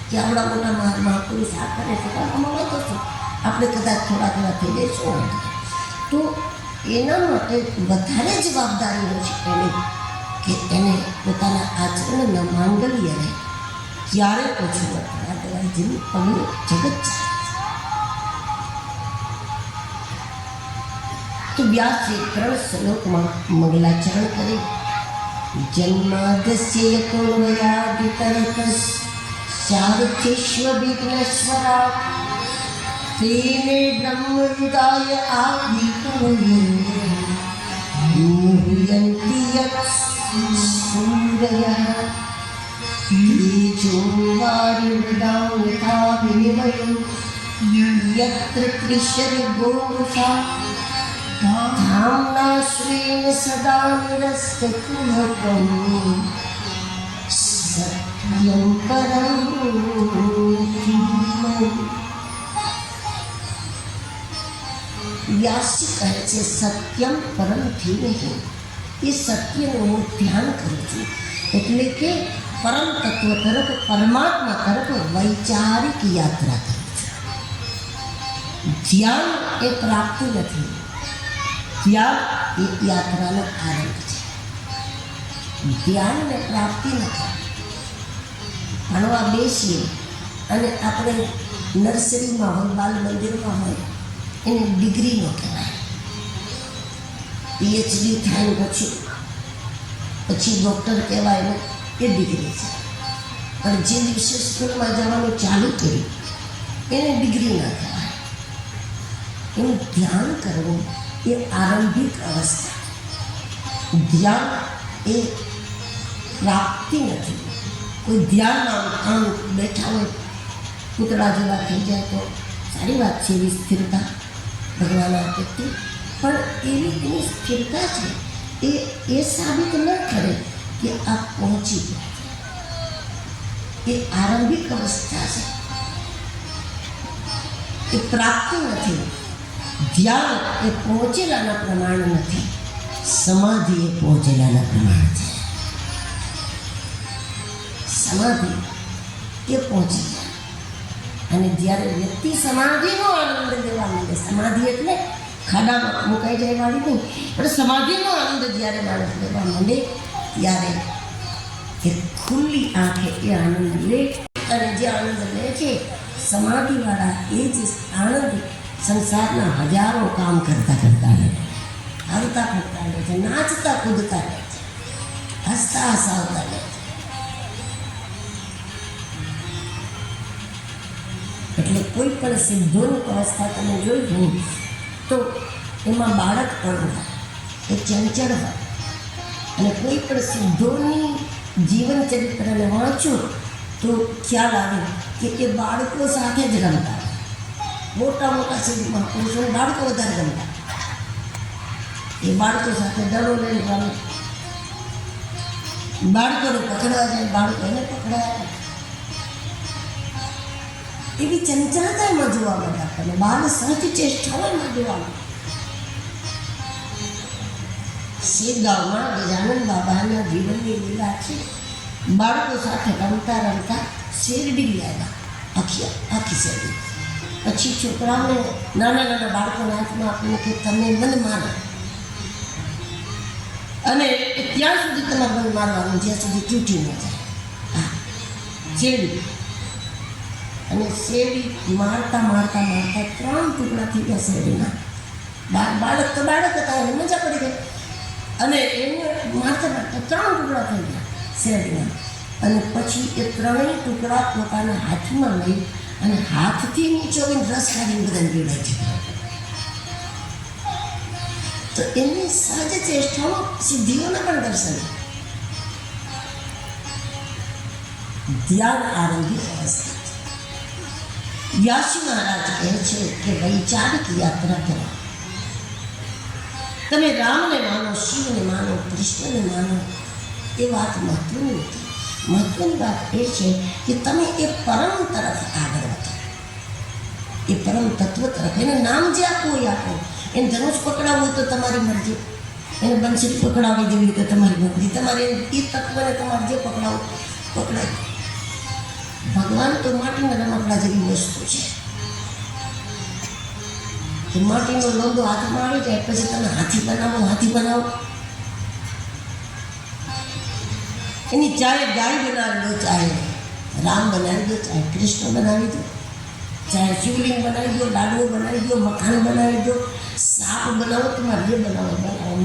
કે આવડા મોટા મહાપુરુષ આ કરે છે તો અમારે તો શું, આપણે કદાચ થોડા થોડા થઈ જઈશું. તો એના માટે વધારે જવાબદારી હોય છે એની કે એને પોતાના આચરણના માંગલ્યને ક્યારે ઓછું વર્તવા દેવાય, જેનું પગલું જગત ચાલે. તો વ્યાસજી 3 શ્લોકમાં મંગલાચરણ કરી. જન્માદસ્ય યતોન્વયાદિતરતસ ચારુચેશ્વ વિઘ્નેશ્વરાટ તેને બ્રહ્મહૃદાય આદિકવયે મુહ્યન્તિ યત સૂરયઃ તેજોવારિમૃદાં યથા વિનિમયો યત્ર ત્રિશર્ગોષા ધામ્ના શ્રેણ સદા નિરસ્તકુહકં સત્યં પરં ધીમહિ. વ્યાસજી કહે છે સત્યમ પરમ ધીમહિ. એ સત્યનું ધ્યાન કરું છું એટલે કે પરમ તત્વ તરફ, પરમાત્મા તરફ વૈચારિક યાત્રા કરું છું. ધ્યાન એ પ્રાપ્તિ નથી, ધ્યાન એ યાત્રાનો આરંભ છે. ધ્યાનને પ્રાપ્તિ નથી. ભણવા બેસીએ અને આપણે નર્સરીમાં હોય, બાલ મંદિરમાં હોય, એને ડિગ્રી ન કહેવાય. પીએચડી થાય પછી ડૉક્ટર કહેવાય ને એ ડિગ્રી છે. પણ જે દિવસે સ્કૂલમાં જવાનું ચાલુ કર્યું એને ડિગ્રી ના કહેવાય. એનું ધ્યાન કરવું એ આરંભિક અવસ્થા. ધ્યાન એ પ્રાપ્તિ નથી. કોઈ ધ્યાનમાં આમ બેઠા હોય પૂતળા જેવા થઈ જાય તો સારી વાત છે, એવી સ્થિરતા ભગવાન આપેથી. પણ એવી એની સ્થિરતા છે એ સાબિત ન કરે કે આ પહોંચી ગયા. એ આરંભિક અવસ્થા છે, એ પ્રાપ્તિ નથી. ધ્યાન એ પહોંચેલાના પ્રમાણ નથી, સમાધિ એ પહોંચેલાના પ્રમાણ છે. સમાધિ એ પહોંચી જાય અને જ્યારે વ્યક્તિ સમાધિનો આનંદ લેવા માંડે, સમાધિ એટલે ખાડામાં મુકાઈ જાય વાળી નહીં, પણ સમાધિનો આનંદ જ્યારે માણસ લેવા માંડે ત્યારે એ ખુલ્લી આંખે એ આનંદ લે, અને જે આનંદ લે છે સમાધિવાળા એ જ આનંદ સંસારના હજારો કામ કરતા કરતા લે, હાલતા ફરતા લે છે, નાચતા કૂદતા લે છે, હસતા હસાવતા લે છે. એટલે કોઈ પણ સિદ્ધોની અવસ્થા તમે જોઈ જુઓ તો એમાં બાળક પણ હોય, એ ચંચળ હોય. અને કોઈ પણ સિદ્ધોની જીવન ચરિત્રને વાંચો તો ખ્યાલ આવે કે એ બાળકો સાથે જ રમતા. મોટા મોટા સિદ્ધ મહાપુરુષોને બાળકો વધારે રમતા. એ બાળકો સાથે દડો લઈને રમે, બાળકોને પકડવા જાય, બાળકો એને પકડાયા. એવી ચંચળતા એમાં જોવા મળે આપણને, બાળ સહજ ચેષ્ટાઓ એમાં જોવા મળે. શેરગાંવમાં ગજાનંદ બાબાના જીવનની લીલા છે. બાળકો સાથે રમતા રમતા શેરડી લાવ્યા, આખી શેરડી. પછી છોકરાઓને, નાના નાના બાળકોના હાથમાં આપીને કે તમે મને મારો, અને ત્યાં સુધી તમારે મને મારવાનું જ્યાં સુધી તૂટી ન જાય. હા, શેરડી. અને શેરડી મારતા મારતા મારતા 3 ટુકડા થઈ ગયા શેરડીના. બાળક તો બાળક હતા, એને મજા પડી ગઈ. અને એને મારતા મારતા 3 ટુકડા થઈ ગયા શેરડીના. અને પછી એ 3 ટુકડા પોતાના હાથમાં લઈ અને હાથથી નીચોવીને રસ કાઢીને બધાને પીવડાવી દીધા. તો એમની સહજ ચેષ્ટાઓ સિદ્ધિઓના પણ દર્શન. ધ્યાન આરંભી અવસ્થા. વ્યાસજી મહારાજ કહે છે કે વૈચારિક યાત્રા કરો. તમે રામને માનો, શિવને માનો, કૃષ્ણને માનો, એ વાત મહત્વની નથી. મહત્વની વાત એ છે કે તમે એ પરમ તરફ આગળ વધો, એ પરમ તત્વ તરફ. એને નામ જે આપવું એ આપો. એને ધનુષ પકડાવવું તો તમારી મરજી, એને બંસરી પકડાવી દેવી તો તમારી મરજી. તમારે એ તત્વને તમારે જે પકડાવું પકડાય. ભગવાન તો માટીના રમકડા જેવી વસ્તુ છે કે માટીનો લોંદો હાથમાં આવી જાય પછી તમે હાથી બનાવો. એની ચાહે ગાય બનાવી દો, ચાહે રામ બનાવી દો, ચાહે કૃષ્ણ બનાવી દો, ચાહે શિવલિંગ બનાવી દો, લાડવો બનાવી દો, મખાન બનાવી દો, સાપ બનાવો, તમારે જે બનાવો.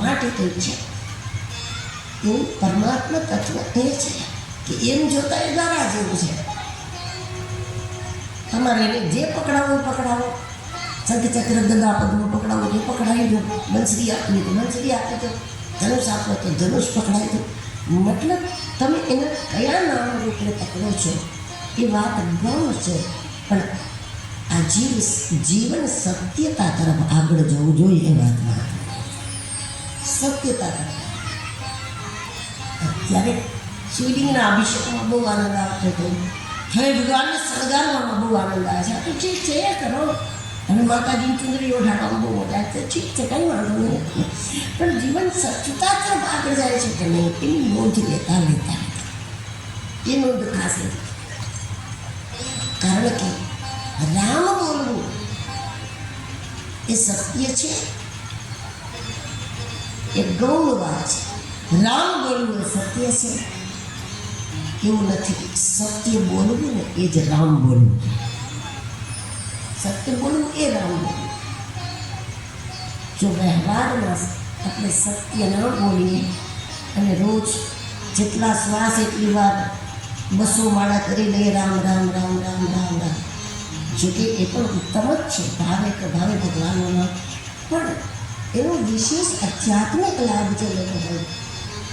માટી તો છે. એવું પરમાત્મા તત્વ એ છે કે એમ જોતા એ દ્વારા જેવું છે. તમારે એને જે પકડાવો એ પકડાવો. શંખચક્ર ગદા પદ્મ પકડાવો એ પકડાવી દો. બંસરી આપી તો બંસરી આપી દો. ધનુષ આપો તો ધનુષ પકડાવી દો. મતલબ તમે એને કયા નામ રૂપે પકડો છો એ વાત ગૌણ છે, પણ આ જીવન સત્યતા તરફ આગળ જવું જોઈએ. એ વાતમાં સત્યતા તરફ. અત્યારે શિવલિંગના અભિષેકમાં બહુ આનંદ આવતો હતો. હવે ભગવાનને શણગારવામાં બહુ આનંદ આવે છે. તો ઠીક છે, એ કરો. હવે માતાજીની ચુંદડી ઓઢાડવામાં બહુ મજા આવે છે. ઠીક છે, કંઈ વાંધો નહીં. પણ જીવન સચ્ચતા તરફ આગળ જાય છે કે નહીં એની નોંધ લેતા એ નોંધ ખાસ નથી. કારણ કે રામ બોલવું એ સત્ય છે, એ ગૌણ વાત છે. રામ બોલવું એ સત્ય છે એવું નથી. સત્ય બોલવું ને એ જ રામ બોલવું. સત્ય બોલવું એ રામ બોલવું. જો વ્યવહારમાં આપણે સત્ય ન બોલીએ અને રોજ જેટલા શ્વાસ એટલી વાર 200 માળા કરી લઈએ રામ રામ રામ રામ રામ રામ, જોકે એ પણ ઉત્તમ જ છે. ભાવે કે ભાવે ભગવાનનું નામ, પણ એનો વિશેષ આધ્યાત્મિક લાભ જો લેવો હોય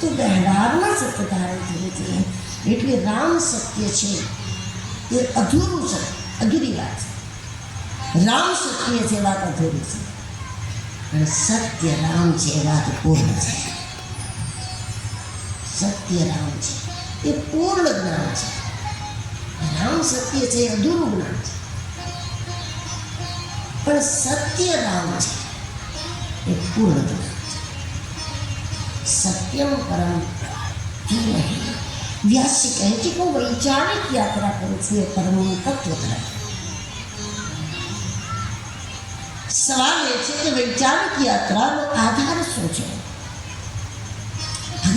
તો વ્યવહારમાં સત્ય ધારણ થવું જોઈએ. એટલે રામ સત્ય છે એ અધૂરું છે, અધૂરી વાત છે. રામ સત્ય છે વાત અધૂરી છે, અને સત્ય રામ છે એ વાત પૂર્ણ છે. સત્ય રામ છે એ પૂર્ણ જ્ઞાન છે. રામ સત્ય છે એ અધૂરું જ્ઞાન છે, પણ સત્ય રામ છે એ પૂર્ણ જ્ઞાન છે. સત્યમ પરમ ધીમહિ. વ્યાસજી કહે છે કે હું વૈચારિક યાત્રા કરું છું એ પરમ તત્વ તરફ. સવાલ એ છે કે વૈચારિક યાત્રાનો આધાર શું છે?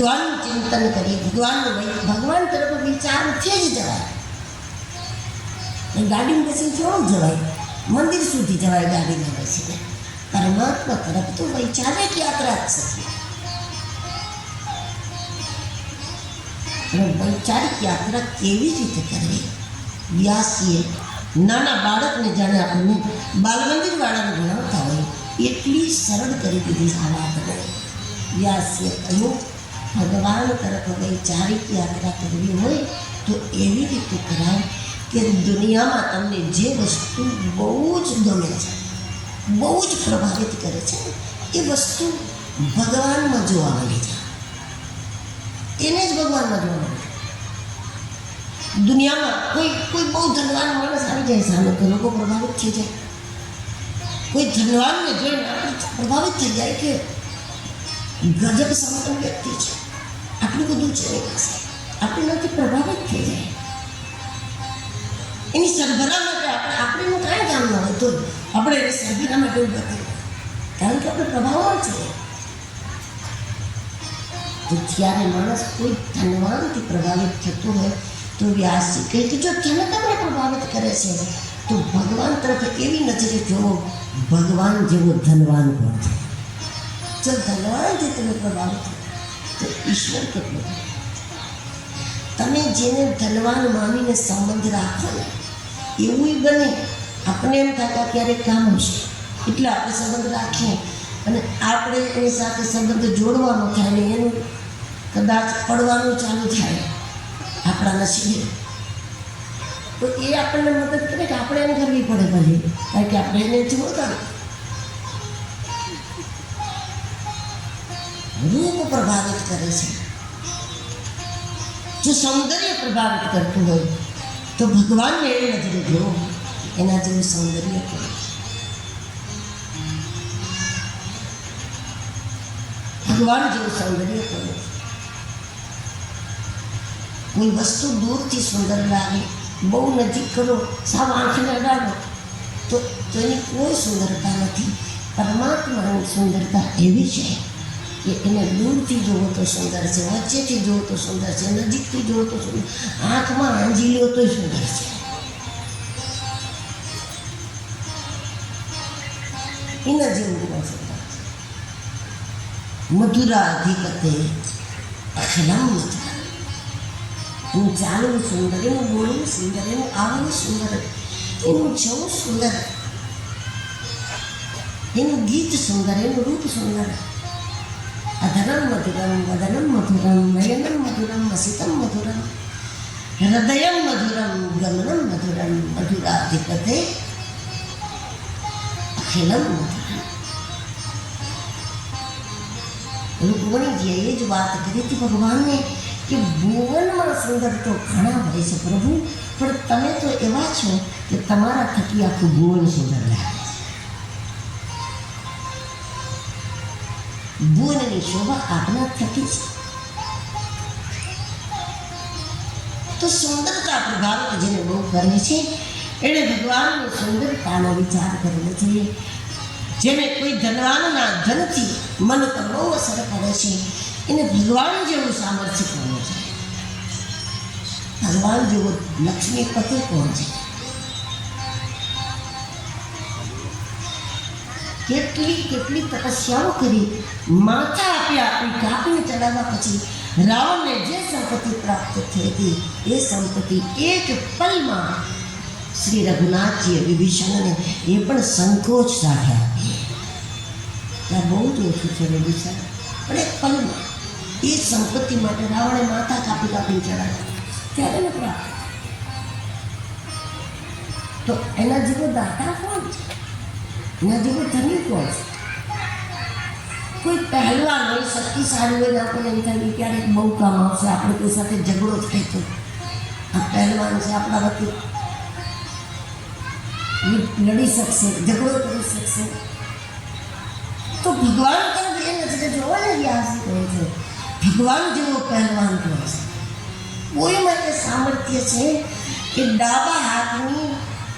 ભગવાનનું ચિંતન કરીએ, ભગવાન તરફ વિચારથી જ જવાય. ગાડીમાં બેસીને થોડું જવાય, મંદિર સુધી જવાય ગાડીમાં બેસીને. પરમાત્મા તરફ તો વૈચારિક યાત્રા જ છે. અને વૈચારિક યાત્રા કેવી રીતે કરવી? વ્યાસીએ નાના બાળકને જાણે આપણને બાલમંદિરવાળાને ભણાવતા હોય એટલી સરળ કરી દીધી આ વાતને. વ્યાસીએ કહ્યું, ભગવાન તરફ વૈચારિક યાત્રા કરવી હોય તો એવી રીતે કરાય કે દુનિયામાં તમને જે વસ્તુ બહુ જ ગમે છે, બહુ જ પ્રભાવિત કરે છે, એ વસ્તુ ભગવાનમાં જોવા મળી જાય. એને જ ભગવાનમાં જોવા મળે. દુનિયામાં કોઈ બહુ ધનવાન માણસ આવી જાય સામે તો લોકો પ્રભાવિત થઈ જાય. કોઈ ધનવાનને જોઈને આપણે પ્રભાવિત થઈ જાય કે ગજબ સંપન્ન વ્યક્તિ છે, આટલું બધું છે એની પાસે, આપણે નથી પ્રભાવિત થઈ જાય. એની સરભરા માટે આપણેનું કાંઈ કામ ન હોય તો આપણે એની સરભરા માટે ઉભા કરીએ, કારણ કે આપણે પ્રભાવમાં છીએ. તો જ્યારે માણસ કોઈ ધનવાનથી પ્રભાવિત થતો હોય તો વ્યાસજી કહે કે જો તેને તમને પ્રભાવિત કરે છે તો ભગવાન તરફ એવી નજરે જોવો, ભગવાન જેવો ધનવાન કોણ છે. જો ધનવાનથી તમે પ્રભાવિત તો ઈશ્વર કેટલો. તમે જેને ધનવાન માનીને સંબંધ રાખો ને એવું બને. આપણે એમ થતા ક્યારેક કામ હશે એટલે આપણે સંબંધ રાખીએ અને આપણે એની સાથે સંબંધ જોડવાનો થાય ને એનું કદાચ પડવાનું ચાલુ થાય આપણા નસીબે, તો એ આપણને મદદ કરે કે આપણે એને કરવી પડે પછી, કારણ કે આપણે એને જોડતા. રૂપ પ્રભાવિત કરે છે. જો સૌંદર્ય પ્રભાવિત કરતું હોય તો ભગવાનને એવી નજરે જોવો, એના જેવું સૌંદર્ય કરે. ભગવાન જેવું સૌંદર્ય કરે. કોઈ વસ્તુ દૂરથી સુંદર લાગે, બહુ નજીક કરો, સાવ આંખને અડાડો તો એની કોઈ સુંદરતા નથી. પરમાત્માની સુંદરતા એવી છે કે એને દૂરથી જુઓ તો સુંદર છે, વચ્ચેથી જુઓ તો સુંદર છે, નજીકથી જુઓ તો સુંદર, આંખમાં આંજી લો તો સુંદર છે. એના જેવું સુંદર છે. મધુરા અધિપતે અખિલમ મધુરા. એનું ચાલવું સુંદર, એનું બોલવું સુંદર, એનું આવવું સુંદર, એનું જવું સુંદર, એનું ગીત સુંદર, એનું રૂપ સુંદર. અધરમ મધુરમ, વદનમ મધુરમ, નયનમ મધુરમ, વસિતમ મધુરમ, હૃદયમ મધુરમ, ગમનમ મધુરમ, મધુરાધિપતે અખિલમ મધુરમ. રૂકમણીજીએ એ જ વાત કરી હતી ભગવાનને કે ભુવનમાં સુંદર તો ઘણા હોય છે પ્રભુ, પણ તમે તો એવા છો કે તમારા થકી આખું ભુવન સુંદર લાગે છે. ભુવનની શોભા આપના થકી છે. તો સુંદરતા પ્રભાવિત જેને બહુ કરે છે એણે ભગવાનની સુંદરતાનો વિચાર કરવો જોઈએ. જેને કોઈ ધનવાનના ધનથી મન પર બહુ અસર પડે છે એને ભગવાન જેવું સામર્થ્ય કોણ છે? ભગવાન જેવો લક્ષ્મીપતિ કોણ છે? કેટલી તપસ્યાઓ કરી, માથા આપી કાપીને ચડાવવા પછી રાવણને જે સંપત્તિ પ્રાપ્ત થઈ હતી એ સંપત્તિ એક પલમાં શ્રી રઘુનાથજીએ વિભીષણને એ પણ સંકોચ સાથે આપી. ત્યાં બહુ જ ઓછું છે વિભીષણ, પણ એક પલમાં એ સંપત્તિ માટે રાવણે માથા કાપીને ચડાવ્યા ત્યારે ને પ્રાપ્ત. તો એના જેવો દાતા કોણ છે? એના જેવો ધની કોણ છે? કોઈ પહેલવાન હોય, શક્તિશાળી હોય, આપણને એમ થાય કે ક્યારેક બહુ કામ આવશે, આપણે કોઈ સાથે ઝઘડો થાય તો આ પહેલવાન છે, આપણા વચ્ચે લડી શકશે, ઝઘડો કરી શકશે. તો ભગવાન તરફ એ નજરે જોવાને વ્યાસ કહે છે ભગવાન જેવો પહેલવાન કહે છે. કોઈ માટે સામર્થ્ય છે કે ડાબા હાથની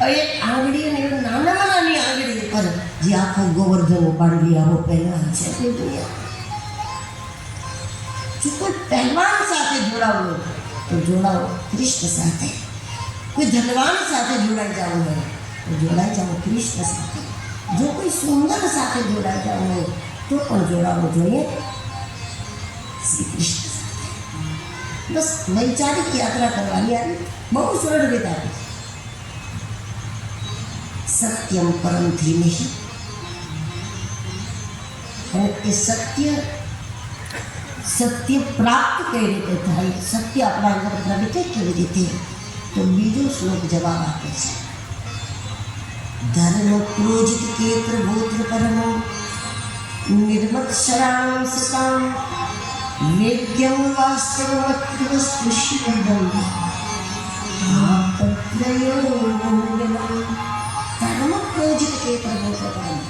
એક આંગળી અને નાનામાં નાની આંગળી ઉપર જે આખો ગોવર્ધન ઉપાડેલી આવો પહેલવાન છે તે દુનિયા. જો કોઈ પહેલવાન સાથે જોડાવું હોય તો જોડાઓ કૃષ્ણ સાથે, કોઈ ધનવાન સાથે જોડાઈ જવું હોય તો જોડાઈ જાઓ કૃષ્ણ સાથે, જો કોઈ સુંદર સાથે જોડાઈ જવું હોય તો પણ જોડાવવું જોઈએ શ્રી કૃષ્ણ સાથે. બસ વૈચારિક યાત્રા કરવાની આવી બહુ સરળ રીત આપી. સત્યમ પરમ ધીમેહી, અને એ સત્ય પ્રાપ્ત કઈ રીતે થાય, સત્ય આપણા અંદર પ્રગટે કેવી રીતે, તો બીજો શ્લોક જવાબ આપે છે. ધર્મ ક્રોજિત કેત્ર ગોત્ર પરમો નિર્મત્સરામ સતામ વેદ્યમ વાસ્તવમત્ર સ્પૃશ્યદમ ધર્મ ક્રોજિત કેત્ર ગોત્ર પરમો,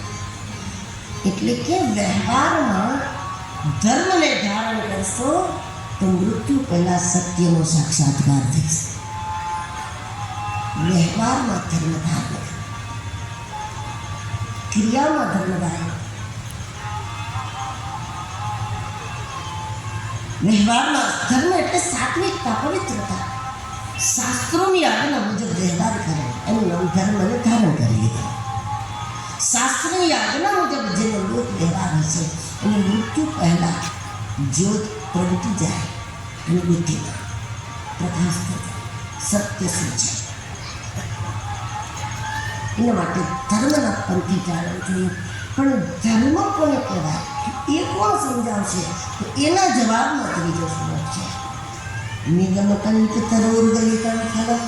એટલે કે વ્યવહારમાં ધર્મને ધારણ કરશો તો મૃત્યુ પહેલા સત્યનો સાક્ષાત્કાર થશે. વ્યવહારમાં ધર્મ ધારણ, ક્રિયામાં ધર્મ ધારણ. વ્યવહારમાં ધર્મ એટલે સાત્વિકતા, પવિત્રતા. શાસ્ત્રોની આજ્ઞા મુજબ વ્યવહાર કરે એનું નામ ધર્મને ધારણ કરી લીધું. શાસ્ત્રની આજ્ઞા મુજબ જેનો લોક વ્યવહાર હશે અને મૃત્યુ પહેલાં જ્યોત પ્રગટી જાય અને બુદ્ધિમાં પ્રકાશ થઈ જાય, સત્ય સૂચે. એના માટે ધર્મના પંથી ચાલવું જોઈએ. પણ ધર્મ કોને કહેવાય એ કોણ સમજાવશે? તો એના જવાબમાં ત્રીજો શ્લોક છે. નિગમકંઠ તરોર્ગલિતમ ફલમ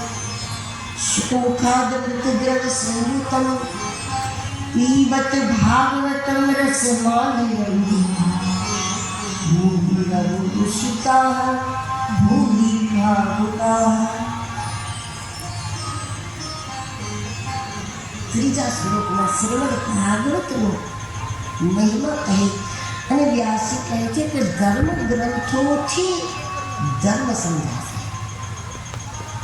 શુકમુખાદ મૃતદ્રવ સંયુતમ પીબત ભાગવતમ રસમાલયંતી ભૂમિરવુષિતા ભૂમિ ભાવુકા. ત્રીજા શ્લોકમાં શ્રીમદ ભાગવતનો મહિમા કહે અને વ્યાસજી કહે છે કે ધર્મ ગ્રંથોથી ધર્મ સમજાશે.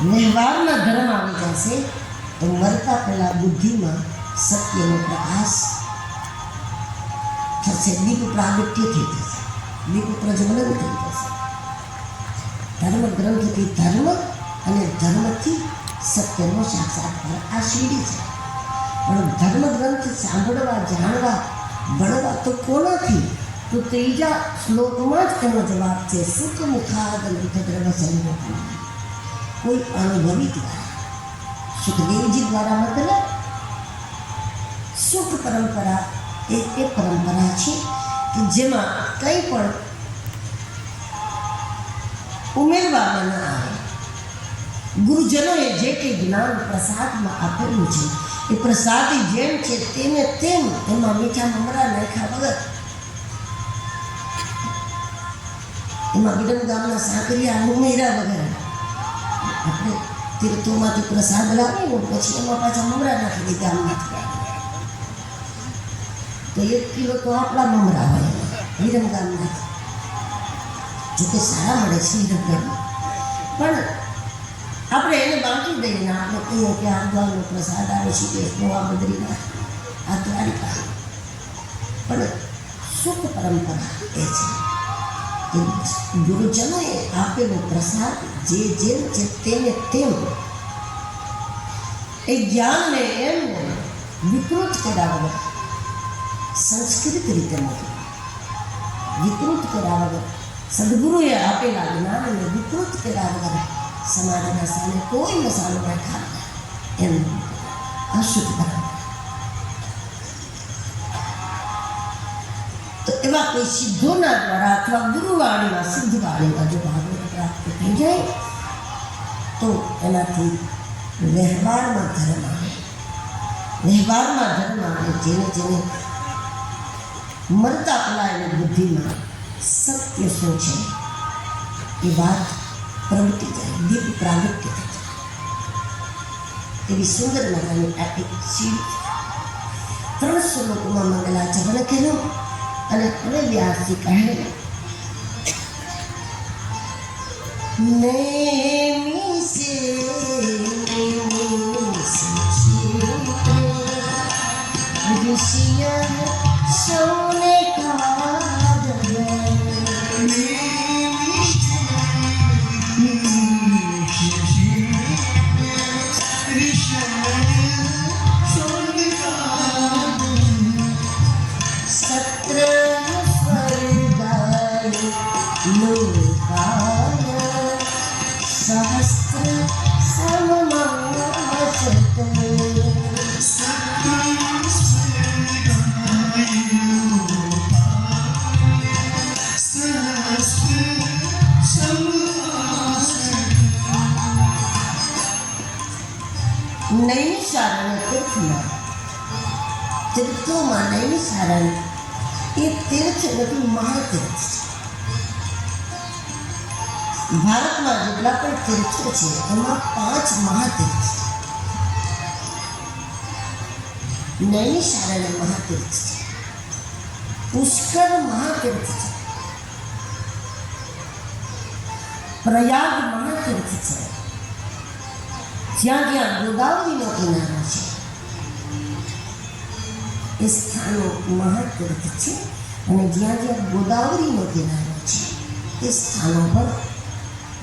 વ્યવહારમાં ધર્મ આવી જશે તો મરતા પહેલાં બુદ્ધિમાં સત્યનો પ્રકાશ થશે, દીપ પ્રાગટ્ય થઈ જશે, દીપ પ્રજ્વલન થઈ જશે. ધર્મ ગ્રંથથી ધર્મ અને ધર્મથી સત્યનો સાક્ષાત્કાર આ સીડી છે. પણ ધર્મ ગ્રંથ સાંભળવા, જાણવા, ભણવા તો કોનાથી? તો ત્રીજા શ્લોકમાં જ એનો જવાબ છે. સુખ મુખાદ મૃતદ્રવ સંયુતમ, કોઈ અનુભવી દ્વારા. સુખદેવજી દ્વારા મતલબ સુખ પરંપરા એ પરંપરા છે કે જેમાં કંઈ પણ ઉમેરવામાં ન આવે. ગુરુજનોએ જે કંઈ જ્ઞાન પ્રસાદમાં આપેલું છે એ પ્રસાદી જેમ છે તેને તેમ, એમાં મીઠા મમરા નાખ્યા વગર, એમાં વિરમગામના સાંકરિયા ઉમેર્યા વગર. આપણે તીર્થોમાંથી પ્રસાદ લાવીને પછી એમાં પાછા મમરા નાખી દે ગામમાંથી. તો 1 કિલો તો આપણા મમરા હોય વિરમગામના, જોકે સારા મળે છે વિરમગામમાં. પણ આપણે એને બાકી દઈએ ને આપણે કહીએ કે આ દ્વારનો પ્રસાદ આવે છે, કે આ બદ્રીનાથ, આ દ્વારિકા. પણ સુખ પરંપરા એ છે કે ગુરુજનોએ આપેલો પ્રસાદ જે જેમ છે તેને તેમ એ જ્ઞાનને એમને વિકૃત કર્યા વગર, સંસ્કૃત રીતે મોકલ્યું, વિકૃત કર્યા વગર, સદગુરુએ આપેલા જ્ઞાનને વિકૃત કર્યા વગર સમાજના સામે કોઈ મસાલો ન ખાતા એમ અશુદ્ધ પરંપરા. તો એવા કોઈ સિદ્ધોના દ્વારા અથવા ગુરુવાણીમાં, સિદ્ધવાણીમાં જો ભાગવત પ્રાપ્ત થઈ જાય તો એનાથી વ્યવહારમાં ધર્મ આવે. વ્યવહારમાં ધર્મ આવે. જેને જેને મરતા પહેલાં એની બુદ્ધિમાં સત્ય શું છે એ વાત પ્રગટી જાય, દીપ પ્રાગટ્ય થઈ જાય. એવી સુંદર મજાની આટલી સીડી 3 શ્લોકોમાં મંગલાચરણ કર્યું. અને હવે વ્યાસજી કહે નેમી સે ऋषियन सोने का તીર્થોમાં નૈમિષારણ એ તીર્થ નથી, મહાતીર્થ છે. ભારતમાં જેટલા પણ તીર્થો છે એમાં 5 મહાતીર્થ છે. નૈમિષારણ મહાતીર્થ છે, પુષ્કર મહાતીર્થ છે, પ્રયાગ મહાતીર્થ છે, જ્યાં જ્યાં ગોદાવરીનો કિનારો છે એ સ્થાનો મહાતીર્થ છે. અને જ્યાં જ્યાં ગોદાવરીનો કિનારો છે એ સ્થાનો પર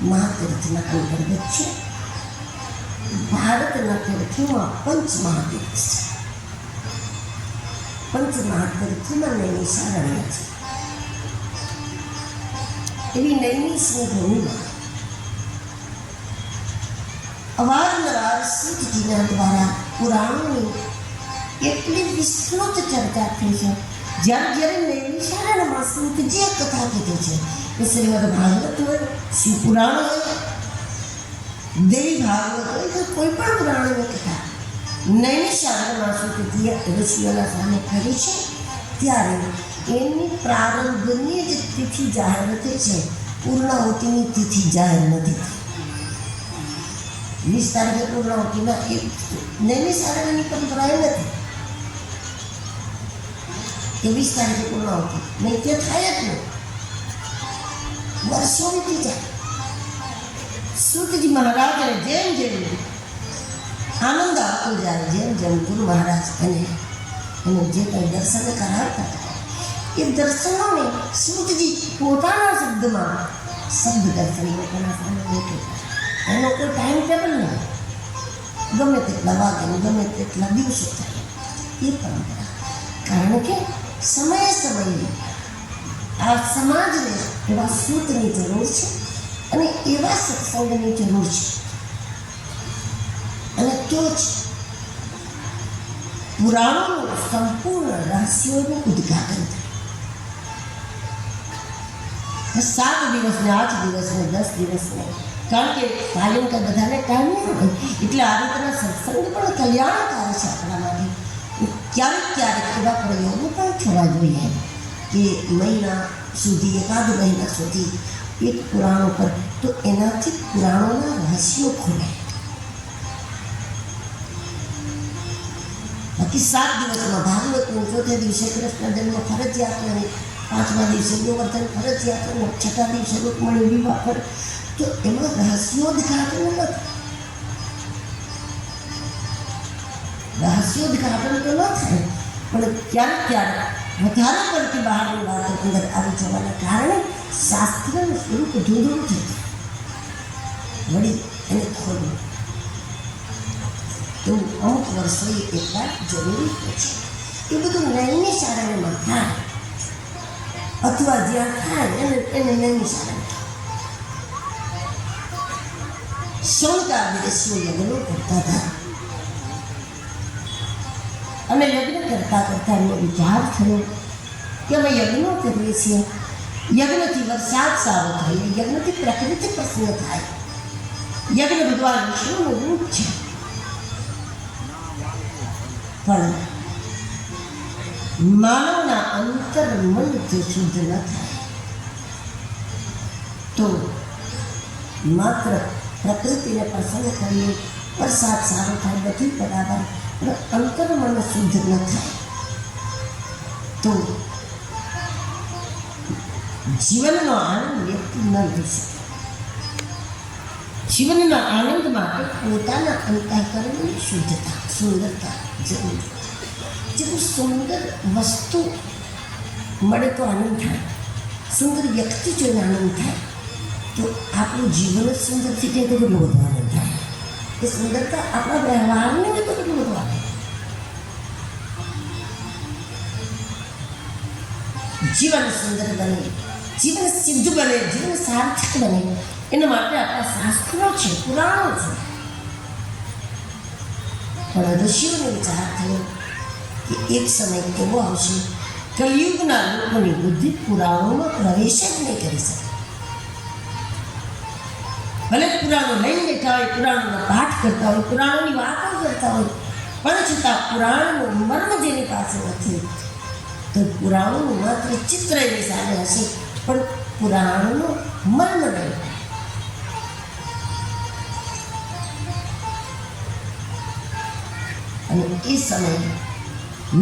મહાતીર્થના અંતર્ગત છે. ભારતના તીર્થોમાં 5 મહાતીર્થ છે. 5 મહાતીર્થોમાં નૈમિષારણ્ય છે. એવી નૈમિષની ભૂમિમાં અવારનવાર સૂતજીના દ્વારા પુરાણોની એટલી વિસ્તૃત ચર્ચા થઈ છે. જ્યારે જ્યારે નૈમિષારણમાં સૂતજીએ કથા કીધી છે એ શ્રીમદ ભાગવત હોય, શિવ પુરાણ હોય, દેવી ભાગવત હોય કે કોઈ પણ પુરાણોની કથા નૈમિષારણમાં સૂતજીએ ઋષિઓના સામે કરી છે, ત્યારે એની પ્રારંભની જ તિથિ જાહેર થઈ છે, પૂર્ણાહુતિની તિથિ જાહેર નથી થઈ. 20 તારીખે પૂર્ણાહુતિમાં એક નૈમિષારણની પરંપરા નથી કે 20 તારીખે પૂર્ણાહુતિ નહીં, તે થાય જ નહીં. વર્ષો વીતી જાય. સૂતજી મહારાજને જેમ જેમ આનંદ આવતો જાય, જેમ જેમ ગુરુ મહારાજ એને જે કંઈ દર્શન કરાવતા હતા એ દર્શનોને સૂતજી પોતાના શબ્દમાં શબ્દ દર્શન લોકોના સામે મૂકે. એનો કોઈ ટાઈમ ટેબલ નહીં, ગમે તેટલા વાગે ગમે તેટલા દિવસો થાય એ પરંપરા. કારણ કે સમયે સમયે આ સમાજને એવા સૂતની જરૂર છે અને એવા સત્સંગની જરૂર છે. અને તો જ પુરાણોનું સંપૂર્ણ રહસ્યોનું ઉદ્ઘાટન થાય. 7 દિવસને 8 દિવસને 10 દિવસને, કારણ કે કાયમ કે બધાને ટાઈમ નહીં હોય, એટલે આ રીતના સત્સંગ પણ કલ્યાણકારી છે આપણા માટે. ક્યારેક ક્યારેક એવા પ્રયોગો પણ થવા જોઈએ કે મહિના સુધી, એકાદ મહિના સુધી એક પુરાણો પર, તો એનાથી પુરાણોના રહસ્યો ખુલે. બાકી 7 દિવસમાં ભાગવતનું, ચોથે દિવસે કૃષ્ણ જન્મ ફરજિયાત, અને 5મા દિવસે ગોવર્ધન ફરજિયાત, અને 6થા દિવસે રૂકમણી વિવાહ પર, તો એમાં રહસ્યોદ્ઘાટન નથી. રહસ્યોદ્ઘાટન તો ન થાય, પણ ક્યારેક ક્યારેક વધારે પડતી બહારની વાતો અંદર આવી જવાના કારણે શાસ્ત્રનું સ્વરૂપ ધૂંધળું થઈ જાય. વળી એને ખોલવું તો અમુક વર્ષોએ એટલા જરૂરી છે. એ બધું નૈમિષારણ્યમાં થાય, અથવા જ્યાં થાય એને નૈમિષારણ્ય. શૌનકાદિ યજ્ઞો કરતા હતા અને યજ્ઞ કરતા કરતા એનો વિચાર થયો કે અમે યજ્ઞો કરીએ છીએ, યજ્ઞથી વરસાદ સારો થાય, યજ્ઞથી પ્રકૃતિ પ્રસન્ન થાય, યજ્ઞ ભગવાન વિષ્ણુનું રૂપ છે. પણ માનવના અંતર મનથી શુદ્ધ ન થાય તો માત્ર પ્રકૃતિને પ્રસન્ન કરીએ, વરસાદ સારો થાય, બધું બરાબર, પણ અંતર મન શુદ્ધ ન થાય તો જીવનનો આનંદ વ્યક્તિ ન લઈ શકે. જીવનના આનંદ માટે પોતાના અંતઃકરણની શુદ્ધતા, સુંદરતા જરૂરી. જેવું સુંદર વસ્તુ મળે તો આનંદ થાય, સુંદર વ્યક્તિ જોઈને આનંદ થાય, તો આપણું જીવન જ સુંદર થઈ જાય તો કેટલો બધો આનંદ થાય. એ સુંદરતા આપણા વ્યવહારને તો કેટલું બધું આવે. જીવન સુંદર બને, જીવન સિદ્ધ બને, જીવન સાર્થક બને, એના માટે આપણા શાસ્ત્રો છે, પુરાણો છે. પણ ઋષિઓને વિચાર થયો કે એક સમય એવો આવશે કલિયુગના લોકોની બુદ્ધિ પુરાણોમાં પ્રવેશ જ નહીં કરી શકે. ભલે પુરાણો લઈને બેઠા હોય, પુરાણોના પાઠ કરતા હોય, પુરાણોની વાતો કરતા હોય, પણ છતાં પુરાણનું મર્મ જેની પાસે નથી તો પુરાણોનું માત્ર ચિત્ર એની સામે હશે પણ પુરાણનું મર્મ નહીં. અને એ સમયે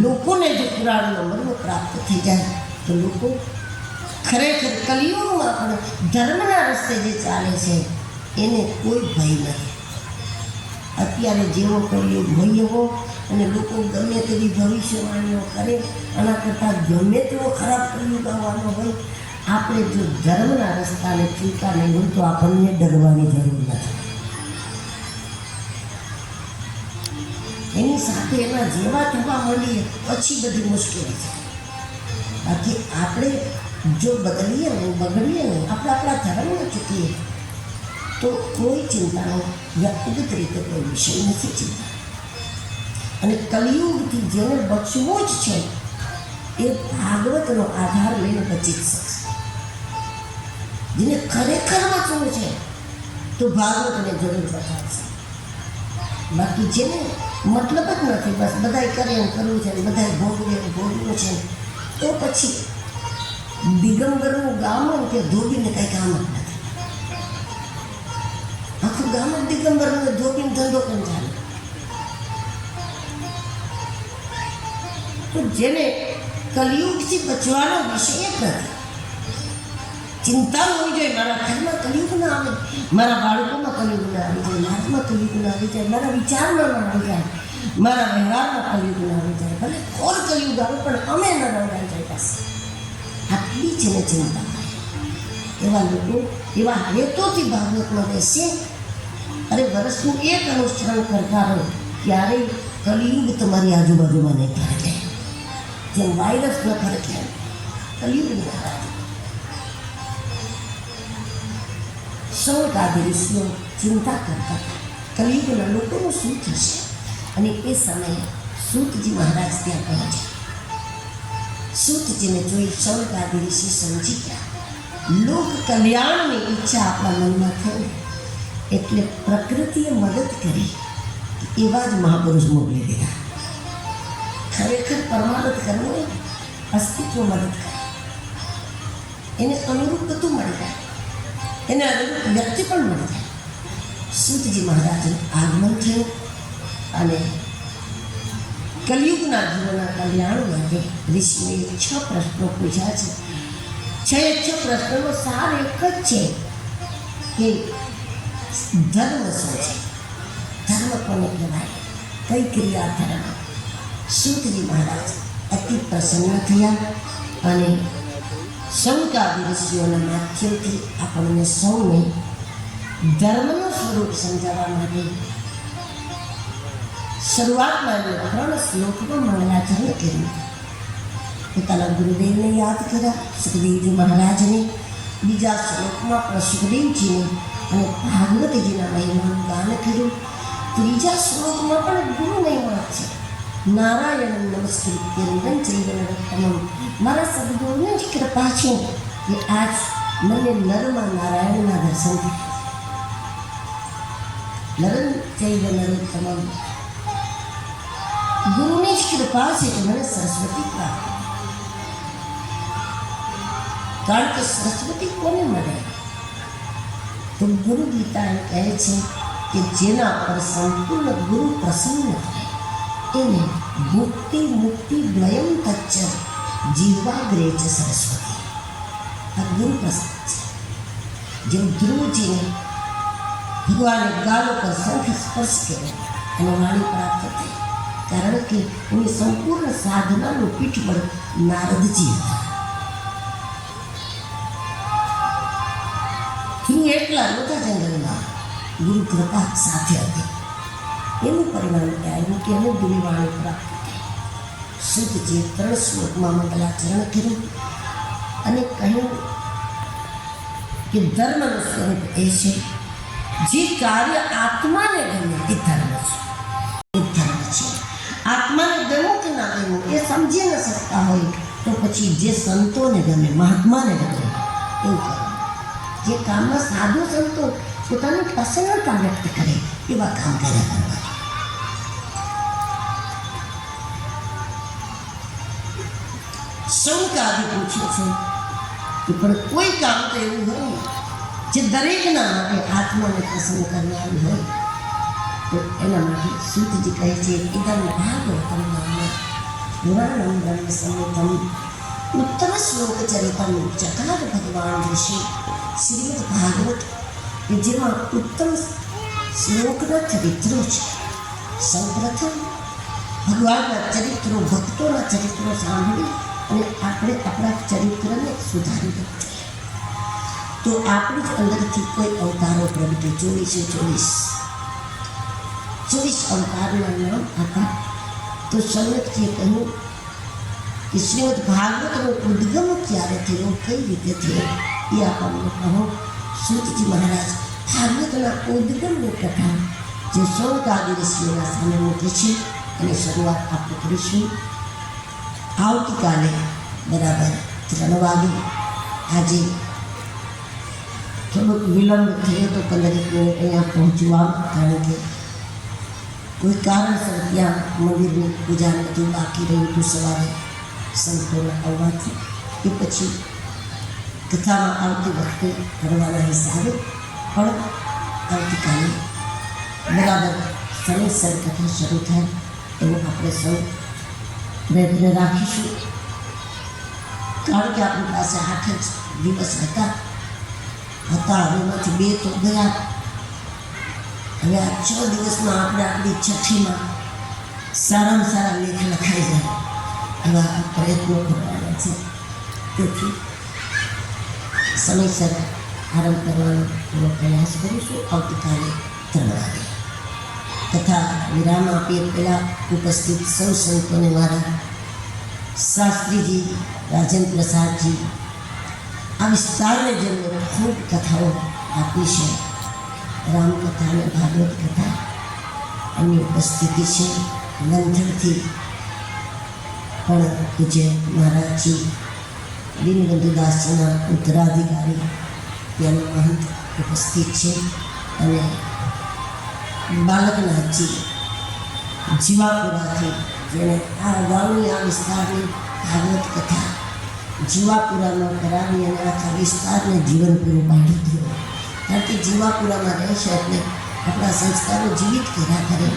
લોકોને જો પુરાણનો મર્મ પ્રાપ્ત થઈ જાય તો લોકો ખરેખર કલિયુગમાં પણ ધર્મના રસ્તે જે ચાલે છે એને કોઈ ભય નથી. અત્યારે જેવો કલિયુગ હોય એવો અને લોકો ગમે તેવી ભવિષ્યવાણીઓ કરે આના કરતાં ગમે તેવો ખરાબ કલિયુગ આવવાનો હોય આપણે જો ધર્મના રસ્તાને ચૂકા નહીં હોય તો આપણને ડરવાની જરૂર નથી. એની સાથે એના જેવા થવા માંડીએ પછી બધી મુશ્કેલી છે. બાકી આપણે જો બગડીએ ને આપણે આપણા ધર્મને ચૂકીએ તો કોઈ ચિંતાનો વ્યક્તિગત રીતે કોઈ વિષય નથી ચિંતા. અને કલિયુગથી જેને બચવું જ છે એ ભાગવતનો આધાર લઈને બચી જ શકશે. જેને ખરેખર બચવું છે તો ભાગવતને જરૂર બચાવશે. બાકી જેને મતલબ જ નથી, બસ બધાય કરે એમ કરવું છે, બધાય ભોગવું છે, તો પછી દિગંબરનું ગામ હોય કે ધોબીને કંઈ કામ જ નથી. આખું ગામ જ દિગંબરને ધોબીને ધંધો કેમ ચાલે? તો જેને કલિયુગથી બચવાનો વિષય જ નથી, ચિંતા હોવી જોઈએ મારા ઘરમાં કલિયુગ ના આવે, મારા બાળકોમાં કલિયુગ ના આવી જાય, મારામાં કલિયુગ ના આવી જાય, મારા વિચારમાં ના આવી જાય, મારા વ્યવહારમાં કલિયુગ ના આવી જાય, ભલે કોર કલિયુગ આવે પણ અમે ન રંગાઈ જાય. બસ આટલી જ એને ચિંતા થાય. એવા લોકો એવા હેતુથી ભાગવતમાં બેસે. અરે વર્ષનું એક અનુષ્ઠાન કરતા રહો ક્યારેય કલિયુગ તમારી આજુબાજુમાં નહીં ફરકે. જેમ વાયરસ ન ફરકે કલિયુગ નહીં ફરકે. સૌકાદી ઋષિઓ ચિંતા કરતા કલિયુગના લોકોનું શું થશે. અને એ સમયે સૂતજી મહારાજ ત્યાં પહોંચ્યા. સૂતજીને જોઈ સૌકાદી ઋષિ સમજી ગયા. લોક કલ્યાણની ઈચ્છા આપણા મનમાં થઈ એટલે પ્રકૃતિએ મદદ કરી. એવા જ મહાપુરુષ મોકલી દીધા. ખરેખર પરમાનંદ કરવું હોય અસ્તિત્વ મદદ કરે. એને અનુરૂપ બધું મળી જાય, એને અનુરૂપ વ્યક્તિ પણ મળી જાય. સૂતજી મહારાજનું આગમન થયું અને કલિયુગના જીવનના કલ્યાણ માટે ઋષિએ 6 પ્રશ્નો પૂછ્યા છે. 6 પ્રશ્નોનો સાર એક જ છે કે ધર્મ શું છે, ધર્મ કોને કહેવાય, કઈ ક્રિયા ધર્મ. સૂતજી મહારાજ અતિ પ્રસન્ન થયા અને સૌકાદી ઋષિઓના માધ્યમથી આપણને સૌને ધર્મનું સ્વરૂપ સમજાવવા માટે શરૂઆતમાં એમણે 3 શ્લોકમાં મંગલાચરણ કર્યું. પોતાના ગુરુદેવને યાદ કર્યા, સુખદેવજી મહારાજને, બીજા શ્લોકમાં પણ સુખદેવજીને અને ભાગવતજીના મહિમાનું ગાન કર્યું. ત્રીજા શ્લોકમાં પણ ગુરુને વાત છે. નારાયણ નમસ્કૃત્ય નરં ચૈવ નરોત્તમં. મારા સદગુરુની જ કૃપા છે કે આજ મને નરમાં નારાયણના દર્શન થયા. નરં ચૈવ નરોત્તમં. ગુરુની જ કૃપા છે કે મને સરસ્વતી પ્રાપ્ત. કારણ કે સરસ્વતી કોને મળે? તો ગુરુ ગીતા એમ કહે છે કે જેના પર સંપૂર્ણ ગુરુ પ્રસન્ન થાય એને ભુક્તિ મુક્તિ દ્વયમ તચ્ચ જીવાગ્રે ચ સરસ્વતી. આ ગુરુ પ્રસન્ન છે. જેમ ધ્રુવજીને ભગવાને ગાલો પર શંખ સ્પર્શ કર્યો અને વાણી પ્રાપ્ત થઈ, કારણ કે એની સંપૂર્ણ સાધનાનું પીઠબળ નારદજી હતા. ધ્રુવ એટલા નહોતા જંગલમાં, ગુરુ કૃપા સાથે હતી. એનું પરિણામ આવ્યું કે એને દિવ્યવાણી પ્રાપ્ત થઈ. સૂતજીએ 3 શ્લોકમાં મંગલાચરણ કર્યું અને કહ્યું કે ધર્મનું સ્વરૂપ એ છે જે કાર્ય આત્માને ગમે એ ધર્મ છે. એ ધર્મ છે. આત્માને ગમવું કે ના ગમવું એ સમજી ન શકતા હોય તો પછી જે સંતોને ગમે, મહાત્માને ગમે એવું કરો. જે કામમાં સાધુ સંતો પોતાની પ્રસન્નતા વ્યક્ત કરે એવા કામ કર્યા કરવા. શૌનકાદિ પૂછે છે કે પણ કોઈ કામ તો એવું હોય જે દરેકના માટે આત્માને પ્રસન્ન કરનારું હોય તો એના માટે સૂતજી કહે છે ઇદમ ભાગવતમ નામ પુરાણમ બ્રહ્મ સંહિતમ ઉત્તમ શ્લોક ચરિતમ ચકાર ભગવાન ઋષિ શ્રીમદ ભાગવત કે જેમાં ઉત્તમ શ્લોકના ચરિત્રો છે. સૌપ્રથમ ભગવાનના ચરિત્રો ભક્તોના ચરિત્રો સાંભળી અને આપણે આપણા ચરિત્રને સુધારી દેવું જોઈએ. તો આપણી જ અંદરથી કોઈ અવતારો પ્રગટે 24 અવતારના નામ આપ્યા. તો સૌનકજીએ કહ્યું કે શ્રીમદ ભાગવતનો ઉદ્ગમ ક્યારે થયો, કઈ રીતે થયો એ આપણને કહો. સૂતજી મહારાજ ભાગવતના ઉદ્ગમની કથા જે સૌનકાદિ ઋષિઓના સામે મૂકે છે એની શરૂઆત આપણે કરીશું આવતીકાલે બરાબર 3 વાગે. આજે થોડોક વિલંબ થયો તો 15 મિનિટ અહીંયા પહોંચવા, કારણ કે કોઈ કારણસર ત્યાં મંદિરની પૂજા બધું બાકી રહ્યું હતું સવારે સંતોના આવવાથી. એ પછી કથામાં આવતી વખતે કરવાના હિસાબે પણ આવતીકાલે બરાબર સમયસર કથા શરૂ થાય એવો આપણે સૌ પ્રયત્ન રાખીશું. કારણ કે આપણી પાસે 8 જ દિવસ હતા. એમાંથી 2 તો ગયા. હવે આ 6 દિવસમાં આપણે આપણી છઠ્ઠીમાં સારામાં સારા લેખ લખાઈ જાય એવા પ્રયત્નો કરવાના છે. તેથી સમયસર આરંભ કરવાનો પૂરો પ્રયાસ કરીશું. આવતીકાલે 3 વાગે તથા વિરામ આપીએ પહેલાં ઉપસ્થિત સૌ સંતોને મારા શાસ્ત્રીજી રાજેન્દ્ર પ્રસાદજી આ વિસ્તારને જેમને ખૂબ કથાઓ આપી છે, રામકથા અને ભાગવત કથા, એમની ઉપસ્થિતિ છે. લંથડથી પણ પૂજ્ય મહારાજજી દીનબંધુદાસજીના ઉત્તરાધિકારી ત્યાંના મહંત ઉપસ્થિત છે. અને બાલકનાથજી જીવાપુરાથી, જેને આ અગાઉની આ વિસ્તારની ભાગવત કથા જીવાપુરામાં કરાવી અને આખા વિસ્તારને જીવન પૂરું પાડ્યું હતું. કારણ કે જીવાપુરામાં રહેશે એટલે આપણા સંસ્કારો જીવિત કર્યા કરે.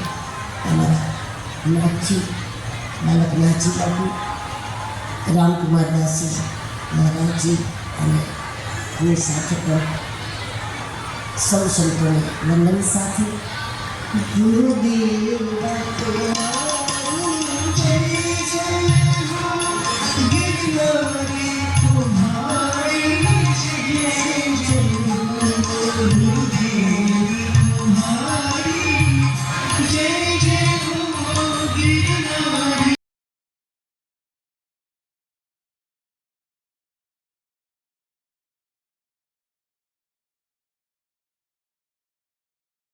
અમારા નાથજી બાલકનાથજી બાપુ, રામકુમારદાસજી મહારાજજી અને એની સાથે પણ સૌ સંતોને વંદન સાથે ગુરુદેવ